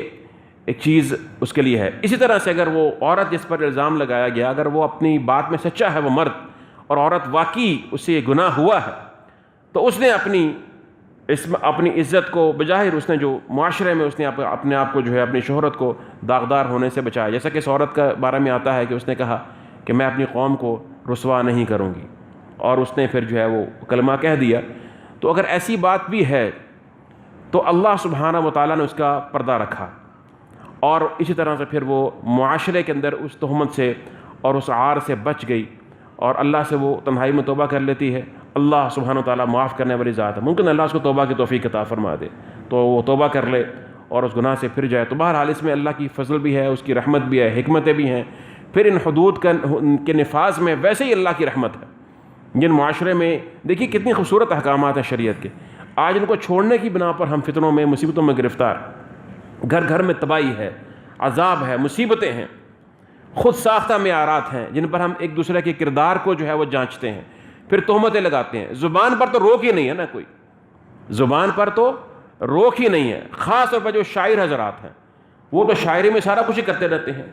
ایک چیز اس کے لیے ہے. اسی طرح سے اگر وہ عورت جس پر الزام لگایا گیا، اگر وہ اپنی بات میں سچا ہے، وہ مرد، اور عورت واقعی اس سے یہ گناہ ہوا ہے، تو اس نے اپنی عزت کو بظاہر، اس نے جو معاشرے میں اس نے اپنے آپ کو جو ہے اپنی شہرت کو داغدار ہونے سے بچایا. جیسا کہ اس عورت کا بارے میں آتا ہے کہ اس نے کہا کہ میں اپنی قوم کو رسوا نہیں کروں گی، اور اس نے پھر جو ہے وہ کلمہ کہہ دیا. تو اگر ایسی بات بھی ہے تو اللہ سبحانہ و تعالیٰ نے اس کا پردہ رکھا، اور اسی طرح سے پھر وہ معاشرے کے اندر اس تہمت سے اور اس عار سے بچ گئی، اور اللہ سے وہ تنہائی میں توبہ کر لیتی ہے. اللہ سبحانہ و تعالیٰ معاف کرنے والی ذات ہے. ممکن اللہ اس کو توبہ کی توفیق عطا فرما دے تو وہ توبہ کر لے اور اس گناہ سے پھر جائے. تو بہرحال اس میں اللہ کی فضل بھی ہے، اس کی رحمت بھی ہے، حکمتیں بھی ہیں. پھر ان حدود کے نفاذ میں ویسے ہی اللہ کی رحمت ہے. جن معاشرے میں دیکھیے کتنی خوبصورت احکامات ہیں شریعت کے، آج ان کو چھوڑنے کی بنا پر ہم فتنوں میں، مصیبتوں میں گرفتار. گھر گھر میں تباہی ہے، عذاب ہے، مصیبتیں ہیں، خود ساختہ معیارات ہیں جن پر ہم ایک دوسرے کے کردار کو جو ہے وہ جانچتے ہیں، پھر تہمتیں لگاتے ہیں. زبان پر تو روک ہی نہیں ہے نا، کوئی زبان پر تو روک ہی نہیں ہے. خاص طور پر جو شاعر حضرات ہیں وہ تو شاعری میں سارا کچھ ہی کرتے رہتے ہیں،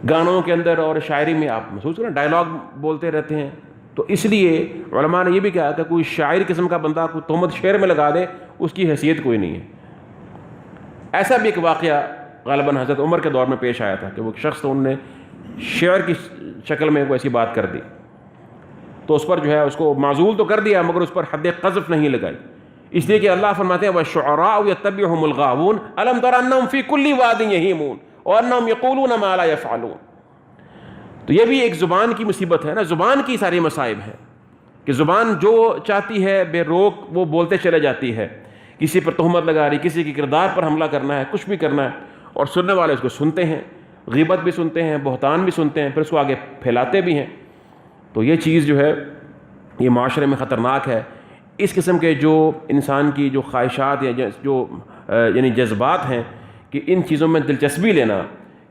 گانوں کے اندر اور شاعری میں آپ محسوس کریں ڈائلاگ بولتے رہتے ہیں. تو اس لیے علماء نے یہ بھی کہا کہ کوئی شاعر قسم کا بندہ کوئی تہمت شعر میں لگا دے، اس کی حیثیت کوئی نہیں ہے. ایسا بھی ایک واقعہ غالباً حضرت عمر کے دور میں پیش آیا تھا کہ وہ شخص تو ان نے شعر کی شکل میں وہ ایسی بات کر دی، تو اس پر جو ہے اس کو معزول تو کر دیا مگر اس پر حد قذف نہیں لگائی. اس لیے کہ اللہ فرماتے ہیں وَالشُّعَرَاءُ يَتَّبِعُهُمُ الْغَاوُونَ أَلَمْ تَرَ أَنَّهُمْ فِي كُلِّ وَادٍ يَهِيمُونَ وَأَنَّهُمْ يَقُولُونَ مَا لَا يَفْعَلُونَ. تو یہ بھی ایک زبان کی مصیبت ہے نا، زبان کی ساری مصائب ہیں کہ زبان جو چاہتی ہے بے روک وہ بولتے چلے جاتی ہے، کسی پر تہمت لگا رہی، کسی کی کردار پر حملہ کرنا ہے، کچھ بھی کرنا ہے، اور سننے والے اس کو سنتے ہیں، غیبت بھی سنتے ہیں، بہتان بھی سنتے ہیں، پھر اس کو آگے پھیلاتے بھی ہیں۔ تو یہ چیز جو ہے یہ معاشرے میں خطرناک ہے۔ اس قسم کے جو انسان کی جو خواہشات یا جو یعنی جذبات ہیں کہ ان چیزوں میں دلچسپی لینا،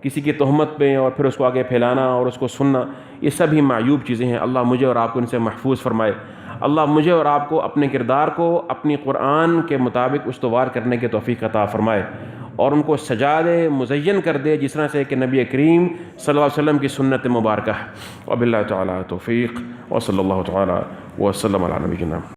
کسی کی تہمت پہ اور پھر اس کو آگے پھیلانا اور اس کو سننا، یہ سب ہی معیوب چیزیں ہیں۔ اللہ مجھے اور آپ کو ان سے محفوظ فرمائے۔ اللہ مجھے اور آپ کو اپنے کردار کو اپنی قرآن کے مطابق استوار کرنے کے توفیق عطا فرمائے، اور ان کو سجا دے، مزین کر دے، جس طرح سے کہ نبی کریم صلی اللہ علیہ وسلم کی سنت مبارکہ ہے۔ وباللہ تعالیٰ توفیق، وصلی اللہ تعالیٰ وسلم علی نبینا۔